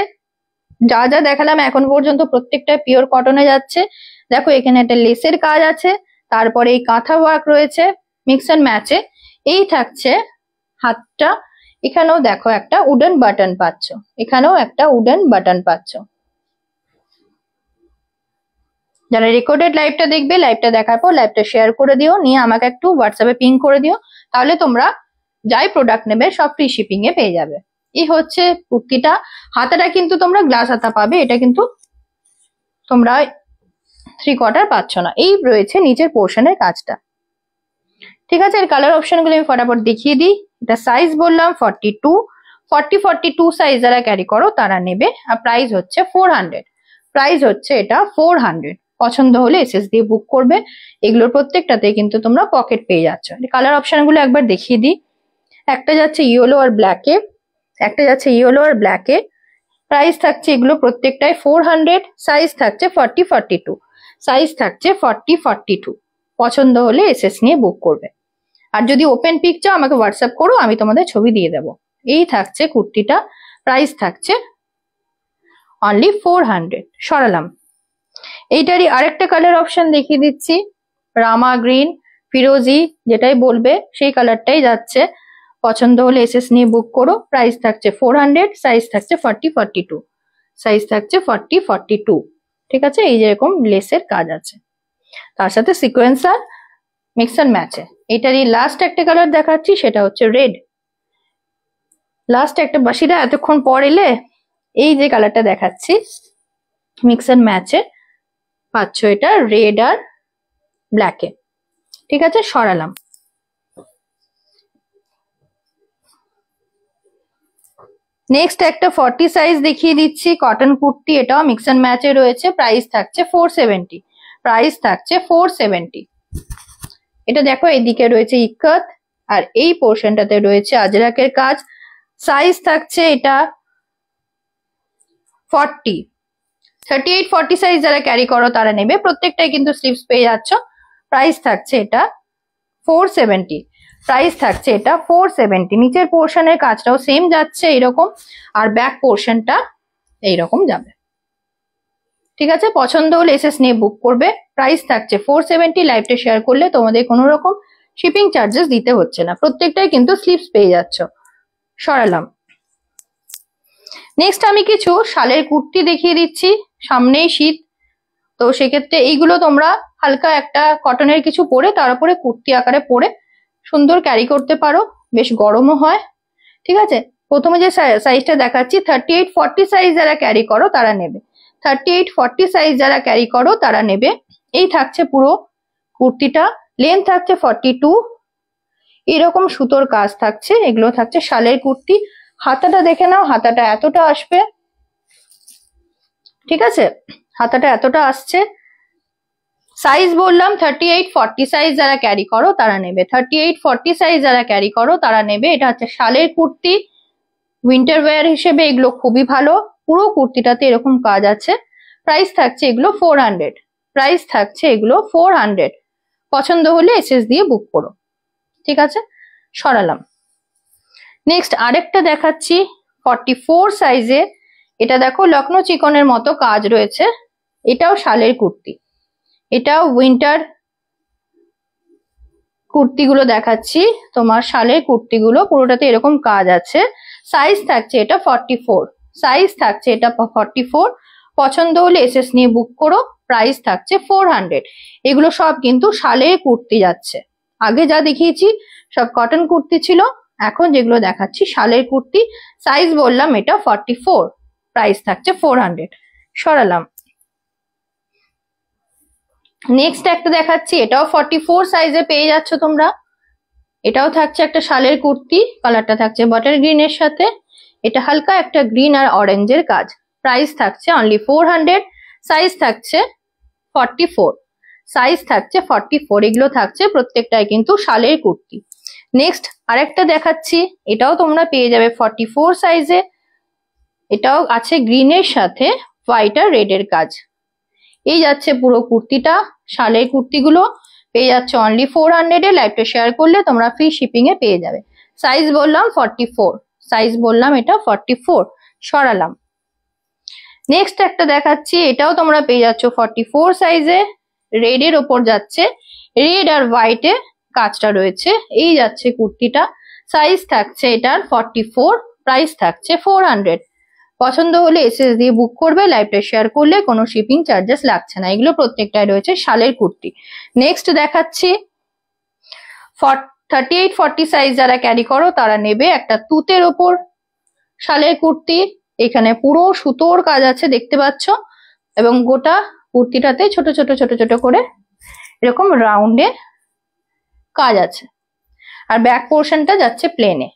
যা যা দেখালাম এখন পর্যন্ত প্রত্যেকটা পিওর কটনে যাচ্ছে। দেখো এখানে একটা লেসের কাজ আছে, তারপরে এই কাঁথা ওয়ার্ক রয়েছে মিক্স এন্ড ম্যাচে। এই থাকছে হাতটা, এখানেও দেখো একটা উডেন বাটন পাচ্ছ, এখানেও একটা উডেন বাটন পাচ্ছ। যারা রেকর্ডেড লাইভটা দেখবে, লাইভটা দেখার পর লাইভটা শেয়ার করে দিও, নিয়ে আমাকে একটু হোয়াটসঅ্যাপে পিং করে দিও, তাহলে তোমরা যাই প্রোডাক্ট নেবে সব ফ্রি শিপিং এ পেয়ে যাবে। এই হচ্ছে কুর্তিটা। হাতাটা কিন্তু তোমরা গ্লাস হাতা পাবে, এটা কিন্তু তোমরা 3/4 পাচ্ছ না। এই রয়েছে নিচের পোর্শনের কাজটা। ঠিক আছে, এর কালার অপশন গুলো আমি ফটাফট দেখিয়ে দিই। এটা সাইজ বললাম 42, 42 সাইজ যারা ক্যারি করো তারা নেবে, আর প্রাইস হচ্ছে 400, প্রাইস হচ্ছে এটা 400। পছন্দ হলে এসএস দিয়ে বুক করবে। এগুলোর প্রত্যেকটাতে কিন্তু তোমরা পকেট পেয়ে যাচ্ছ। কালার অপশন গুলো একবার দেখিয়ে দিই। একটা যাচ্ছে ইয়েলো আর ব্ল্যাকে, একটা যাচ্ছে ইয়েলো আর ব্ল্যাকে। প্রাইস থাকছে এগুলো প্রত্যেকটাই 400, সাইজ থাকছে 40 42, সাইজ থাকছে 40 42। পছন্দ হলে এসএস নিয়ে বুক করবে। আর যদি ওপেন পিক চাও আমাকে হোয়াটসঅ্যাপ করো, আমি তোমাদের ছবি দিয়ে দেবো। এই থাকছে কুর্তিটা, প্রাইস থাকছে অনলি 400। সরালাম। এইটারই আরেকটা কালার অপশন দেখিয়ে দিচ্ছি, রামা গ্রিন, ফিরোজি, যেটাই বলবে সেই কালারটাই যাচ্ছে। পছন্দ হলে এসএস নিয়ে বুক করো। প্রাইস থাকছে 400, সাইজ থাকছে 40 42, সাইজ থাকছে 40 42। ঠিক আছে, এই যেরকম লেসের কাজ আছে, তার সাথে সিকোয়েন্সার মিক্স এন্ড ম্যাচে। এটারই লাস্ট একটা কালার দেখাচ্ছি, সেটা হচ্ছে রেড। লাস্ট একটা বাসিরা এতক্ষণ পর এলে, এই যে কালারটা দেখাচ্ছি মিক্স এন্ড ম্যাচে পাচ্ছ, এটা রেড আর ব্ল্যাকে। ঠিক আছে, সরালাম। নেক্সট একটা 40 সাইজ দেখিয়ে দিচ্ছি, কটন কুর্তি, এটাও মিক্স এন্ড ম্যাচে রয়েছে। প্রাইস থাকছে 470, প্রাইস থাকছে 470। এটা দেখো এদিকে রয়েছে ইক্কত, আর এই পোর্শনটাতে রয়েছে আজরাকের কাজ। সাইজ থাকছে এটা 40, 38-40 সাইজ যারা ক্যারি করো তারা নেবে, প্রত্যেকটাই কিন্তু স্লিভস পেয়ে যাচ্ছ। প্রাইস থাকছে এটা 470, প্রাইস থাকছে এটা 470। নিচের পোর্শনের কাজটাও সেম যাচ্ছে এরকম, আর ব্যাক পোর্শনটা এইরকম যাবে। ঠিক আছে, পছন্দ হলে এসএস নিয়ে বুক করবে। প্রাইস থাকছে 470, লাইভটা শেয়ার করলে তোমাদের কোনো রকম শিপিং চার্জেস দিতে হচ্ছে না, প্রত্যেকটাই কিন্তু স্লিভস পেয়ে যাচ্ছ। সরালাম। নেক্সট আমি কিছু শালের কুর্তি দেখিয়ে দিচ্ছি, সামনেই শীত, তো সেক্ষেত্রে এইগুলো তোমরা হালকা একটা কটনের কিছু পরে তার উপরে কুর্তি আকারে পরে সুন্দর ক্যারি করতে পারো, বেশ গরমও হয়। ঠিক আছে, প্রথমে যে সাইজটা দেখাচ্ছি 38-40 সাইজ যারা ক্যারি করো তারা নেবে, 38-40 সাইজ যারা ক্যারি করো তারা নেবে। এই থাকছে পুরো কুর্তিটা, লেন্থ থাকছে 42, এরকম সুতোর কাজ থাকছে, এগুলো থাকছে শালের কুর্তি। হাতাটা দেখে নাও, হাতাটা এতটা আসবে। ঠিক আছে, হাতাটা এতটা আসছে। সাইজ বললাম 38-40 সাইজ যারা ক্যারি করো তারা নেবে, 38-40 সাইজ যারা ক্যারি করো তারা নেবে। এটা হচ্ছে শালের কুর্তি, উইন্টার ওয়্যার হিসেবে এগুলো খুবই ভালো। পুরো কুর্তিটাতে এরকম কাজ আছে। প্রাইস থাকছে এগুলো 400, প্রাইস থাকছে এগুলো 400। পছন্দ হলে এসএস দিয়ে বুক করো। ঠিক আছে, সরালাম। নেক্সট আরেকটা দেখাচ্ছি 44 সাইজে, এটা দেখো লখনৌ চিকনের মতো কাজ রয়েছে, এটাও শালের কুর্তি, এটাও উইন্টার কুর্তিগুলো দেখাচ্ছি তোমার, শালের কুর্তিগুলো পুরোটাতে এরকম কাজ আছে। সাইজ থাকছে এটা 44, সাইজ থাকছে এটা 44। পছন্দ হলে এসএস নিয়ে বুক করো। প্রাইস থাকছে 400। এগুলো সব কিন্তু শালের কুর্তি যাচ্ছে, আগে যা দেখিয়েছি সব কটন কুর্তি ছিল, এখন যেগুলো দেখাচ্ছি শালের কুর্তি। সাইজ বললাম এটা 44, প্রাইস থাকছে 400। সরালাম। নেক্সট একটা দেখাচ্ছি, এটাও 44 সাইজে পেয়ে যাচ্ছ তোমরা। এটাও থাকছে একটা শালের কুর্তি, কালারটা থাকছে বাটার গ্রিনের সাথে, এটা হালকা একটা গ্রিন আর অরেঞ্জের কাজ। প্রাইস থাকছে অনলি 400। সাইজ থাকছে 44, সাইজ থাকছে 44। এগুলো থাকছে প্রত্যেকটাই কিন্তু শালের কুর্তি। নেক্সট আরেকটা দেখাচ্ছি, এটাও তোমরা পেয়ে যাবে 44 সাইজে, এটাও আছে গ্রিনের সাথে হোয়াইট আর রেড এর কাজ। এই যাচ্ছে পুরো কুর্তিটা, শালের কুর্তিগুলো পেয়ে যাচ্ছে অনলি 400 এ। লাইভটা শেয়ার করলে তোমরা ফ্রি শিপিং এ পেয়ে যাবে। সাইজ বললাম 44, সাইজ বললাম এটা 44। সরালাম। নেক্সট একটা দেখাচ্ছি, এটাও তোমরা পেয়ে যাচ্ছ 44 সাইজে, রেড এর ওপর যাচ্ছে, রেড আর হোয়াইট এ কাজটা রয়েছে। এই যাচ্ছে কুর্তিটা, সাইজ থাকছে এটার 44, প্রাইস থাকছে 400। পছন্দ হলে এসএস দিয়ে বুক করবে, লাইভটা শেয়ার করলে কোনো শিপিং চার্জেস লাগছে না। এগুলো প্রত্যেকটাই রয়েছে শালের কুর্তি। নেক্সট দেখাচ্ছি 38-40 সাইজ যারা ক্যারি করো তারা নেবে, একটা তুতের ওপর শালের কুর্তি। এখানে পুরো সুতোর কাজ আছে দেখতে পাচ্ছ, এবং গোটা কুর্তিটাতে ছোট ছোট ছোট ছোট করে এরকম রাউন্ডে কাজ আছে, আর ব্যাক পোর্শনটা যাচ্ছে প্লেনে।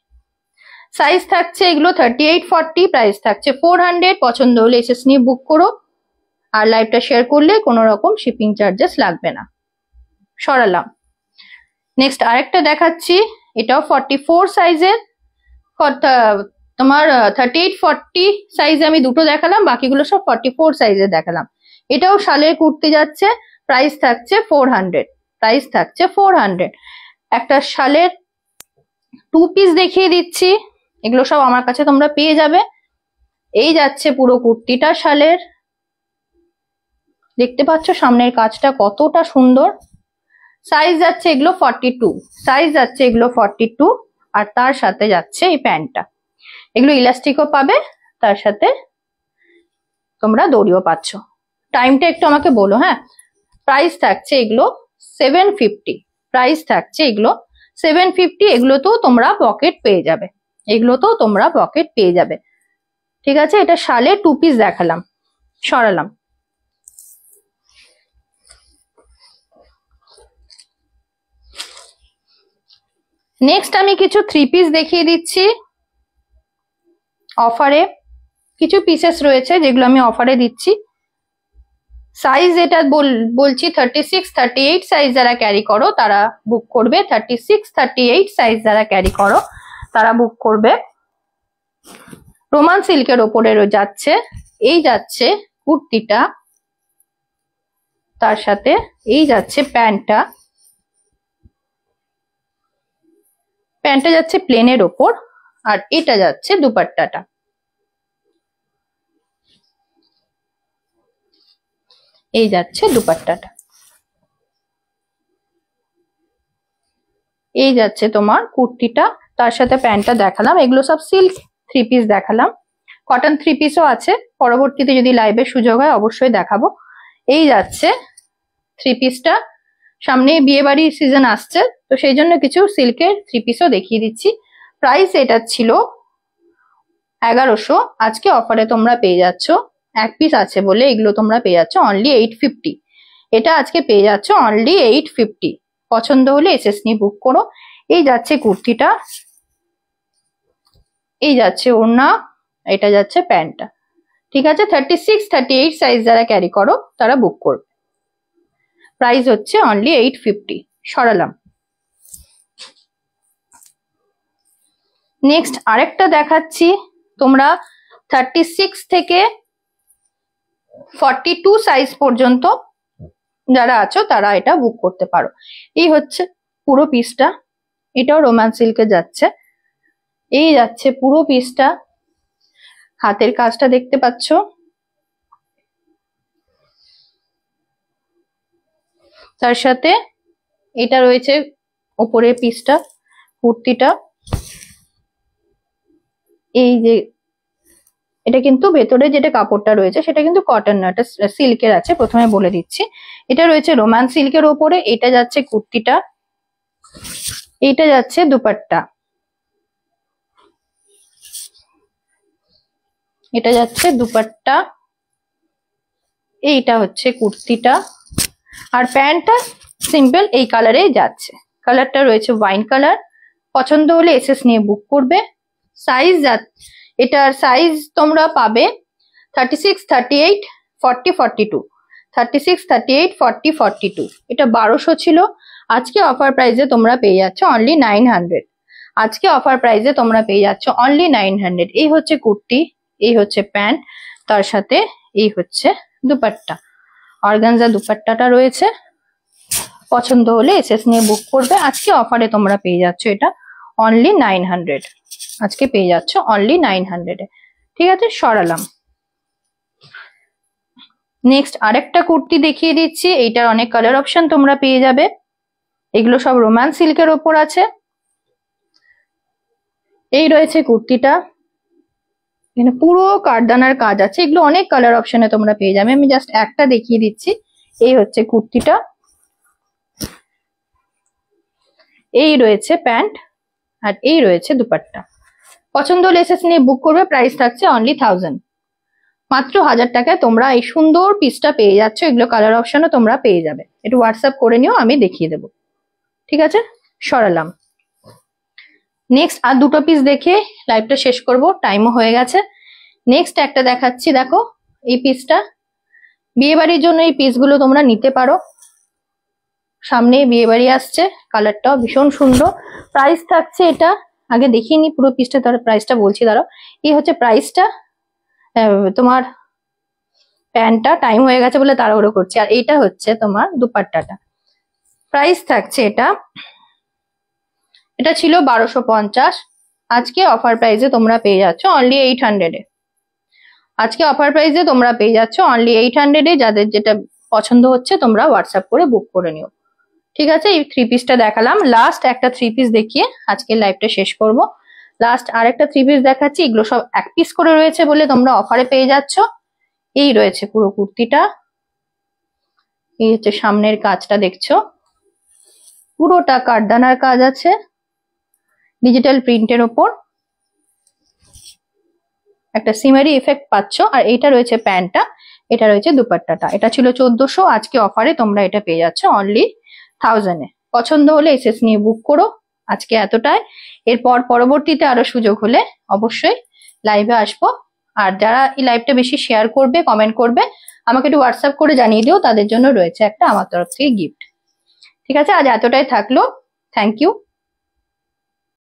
সাইজ থাকছে এগুলো 38-40, প্রাইস থাকছে 400। পছন্দ হলে এসএস নিয়ে বুক করো, আর লাইভটা শেয়ার করলে কোনো রকম শিপিং চার্জেস লাগবে না। সরালাম। নেক্সট আরেকটা দেখাচ্ছি, এটাও 44 সাইজের, তোমার 38-40 সাইজে আমি দুটো দেখালাম, বাকিগুলো সব 44 সাইজে দেখালাম। এটাও শালের কুর্তি যাচ্ছে, প্রাইস থাকছে 400, প্রাইস থাকছে 400। একটা শালের 2 পিস দেখিয়ে দিচ্ছি, এগুলো সব আমার কাছে তোমরা পেয়ে যাবে। এই যাচ্ছে পুরো কুর্তিটা শালের, দেখতে পাচ্ছ সামনের কাজটা কতটা সুন্দর। সাইজ যাচ্ছে এগুলো 42, সাইজ যাচ্ছে এগুলো 42, আর তার সাথে যাচ্ছে এই প্যান্টটা। এগুলো ইলাস্টিকও পাবে, তার সাথে তোমরা দড়িও পাচ্ছ। টাইমটা একটু আমাকে বলো। হ্যাঁ, প্রাইস থাকছে এগুলো 750, প্রাইস থাকছে এগুলো 750। এগুলোতেও তোমরা পকেট পেয়ে যাবে, এগুলোতেও তোমরা পকেট পেয়ে যাবে। ঠিক আছে, এটা শালে 2 পিস দেখালাম। সরালাম। নেক্সট আমি কিছু 3 পিস দেখিয়ে দিচ্ছি। অফারে কিছু পিসেস রয়েছে যেগুলো আমি অফারে দিচ্ছি। সাইজ এটা বলছি 36-38 সাইজ যারা ক্যারি করো তারা বুক করবে, 36-38 সাইজ যারা ক্যারি করো তারা বুক করবে। রোমান সিল্কের ওপরে যাচ্ছে, এই যাচ্ছে কুর্তিটা, তার সাথে এই যাচ্ছে প্যান্টটা, প্যান্টটা যাচ্ছে প্লেনের ওপর, আর এটা যাচ্ছে দুপাট্টাটা। এই যাচ্ছে দুপাট্টাটা, এই যাচ্ছে তোমার কুর্তিটা, তার সাথে প্যান্টটা দেখালাম। এগুলো সব সিল্ক থ্রি পিস দেখালাম, কটন থ্রি পিসও আছে, পরবর্তীতে যদি লাইভে সুযোগ হয় অবশ্যই দেখাবো। এই যাচ্ছে থ্রি পিসটা, সামনে বিয়ে বাড়ির সিজন আসছে তো সেই জন্য কিছু সিল্কের থ্রি পিসও দেখিয়ে দিচ্ছি। প্রাইস এটা ছিল 1100, আজকে অফারে তোমরা পেয়ে যাচ্ছ, এক পিস আছে বলে এগুলো তোমরা পেয়ে যাচ্ছ অনলি 850। এটা আজকে পেয়ে যাচ্ছ অনলি 850। পছন্দ হলে এসএস নিয়ে বুক করো। এই যাচ্ছে কুর্তিটা, এই যাচ্ছে ওড়না, এটা যাচ্ছে প্যান্টটা। ঠিক আছে, 36-38 সাইজ যারা ক্যারি করো তারা বুক করবে। প্রাইস হচ্ছে অনলি 850। সরালাম। নেক্সট আরেকটা দেখাচ্ছি, তোমরা 36 থেকে 42 সাইজ পর্যন্ত যারা আছো তারা এটা বুক করতে পারো। এই হচ্ছে পুরো পিসটা, এটাও রোমান সিল্কে যাচ্ছে, এই যাচ্ছে পুরো পিসটা, হাতের কাজটা দেখতে পাচ্ছ, তার সাথে এটা রয়েছে উপরের পিসটা, কুর্তিটা, এই যে এটা কিন্তু ভেতরে যেটা কাপড়টা রয়েছে সেটা কিন্তু কটন না, এটা সিল্কের আছে, প্রথমে বলে দিচ্ছি। এটা রয়েছে রোমান সিল্কের ওপরে, এটা যাচ্ছে কুর্তিটা, এটা যাচ্ছে দুপাট্টা, এটা যাচ্ছে দুপাট্টা, এইটা হচ্ছে কুর্তিটা, আর প্যান্টটা সিম্পল এই কালারে যাচ্ছে, কালারটা রয়েছে ওয়াইন কালার। পছন্দ হলে এসএস নিয়ে বুক করবে। সাইজ এটার সাইজ তোমরা পাবে 36, 38, 40, 42, 36, 38, 40, 42। এটা 1200 ছিল, আজকে অফার প্রাইসে তোমরা পেয়ে যাচ্ছ অনলি 900। আজকে অফার প্রাইসে তোমরা পেয়ে যাচ্ছ অনলি 900। এই হচ্ছে কুর্তি, এই হচ্ছে প্যান্ট, তার সাথে এই হচ্ছে দুপাট্টা, অর্গানজা দুপাট্টাটা রয়েছে। পছন্দ হলে এসএস নিয়ে বুক করবে। আজকে অফারে তোমরা পেয়ে যাচ্ছ এটা অনলি 900, আজকে পেয়ে যাচ্ছ অনলি 900 এ। ঠিক আছে, সরালাম। নেক্সট আরেকটা কুর্তি দেখিয়ে দিচ্ছি, এইটার অনেক কালার অপশন তোমরা পেয়ে যাবে। এগুলো সব রোমান সিল্কের ওপর আছে। এই রয়েছে কুর্তিটা, এখানে পুরো কারদানার কাজ আছে, এগুলো অনেক কালার অপশনে তোমরা পেয়ে যাবে, আমি জাস্ট একটা দেখিয়ে দিচ্ছি। এই হচ্ছে কুর্তিটা, এই রয়েছে প্যান্ট, আর এই রয়েছে দুপাট্টা। পছন্দ হলে এসএস নিয়ে বুক করবে। প্রাইস থাকছে অনলি 1000, মাত্র 1000 টাকায় তোমরা এই সুন্দর পিসটা পেয়ে যাচ্ছ। এগুলো কালার অপশনও তোমরা পেয়ে যাবে, একটু হোয়াটসঅ্যাপ করে নিও, আমি দেখিয়ে দেবো। ঠিক আছে, সরালাম। নেক্সট আর দুটো পিস দেখে লাইভটা শেষ করব, টাইমও হয়ে গেছে। নেক্সট একটা দেখাচ্ছি, দেখো এই পিসটা, বিয়ে বাড়ির জন্য এই পিসগুলো তোমরা নিতে পারো। সামনে বিয়ে বাড়ি আসছে, কালারটাও ভীষণ সুন্দর। প্রাইস থাকছে এটা, আগে দেখিয়ে নি পুরো পিসটা, তার প্রাইসটা বলছি দাঁড়াও। এই হচ্ছে প্রাইসটা, তোমার প্যান্টটা টাইম হয়ে গেছে বলে তাড়াহুড়ো করছি, আর এইটা হচ্ছে তোমার দুপাট্টাটা। প্রাইস থাকছে এটা ছিল 1250, আজকে অফার প্রাইসে তোমরা পেয়ে যাচ্ছ অনলি 800 এ। আজকে অফার প্রাইসে তোমরা পেয়ে যাচ্ছ অনলি 800 এ। যাদের যেটা পছন্দ হচ্ছে তোমরা হোয়াটসঅ্যাপ করে বুক করে নিও। ঠিক আছে, এই থ্রি পিসটা দেখালাম, লাস্ট একটা থ্রি পিস দেখিয়ে আজকে লাইভটা শেষ করব। লাস্ট আরেকটা থ্রি পিস দেখাচ্ছি, এগুলো সব এক পিস করে রয়েছে বলে তোমরা অফারে পেয়ে যাচ্ছ। এই রয়েছে পুরো কুর্তিটা, এই হচ্ছে সামনের কাজটা দেখছো, পুরোটা কারদানার কাজ আছে ডিজিটাল প্রিন্টের ওপর, একটা সিমারি এফেক্ট পাচ্ছ। আর এটা রয়েছে প্যান্টটা, এটা রয়েছে দুপাট্টাটা। এটা ছিল 1400, আজকে অফারে তোমরা এটা পেয়ে যাচ্ছ অনলি 1000 এ। পছন্দ হলে এসএস নিয়ে বুক করো। আজকে এতটাই, এরপর পরবর্তীতে আরো সুযোগ হলে অবশ্যই লাইভে আসবো। আর যারা এই লাইভটা বেশি শেয়ার করবে, কমেন্ট করবে, আমাকে একটু হোয়াটসঅ্যাপ করে জানিয়ে দিও, তাদের জন্য রয়েছে একটা আমার তরফ থেকে গিফট। ঠিক আছে, আজ এতটাই থাকলো। Thank you.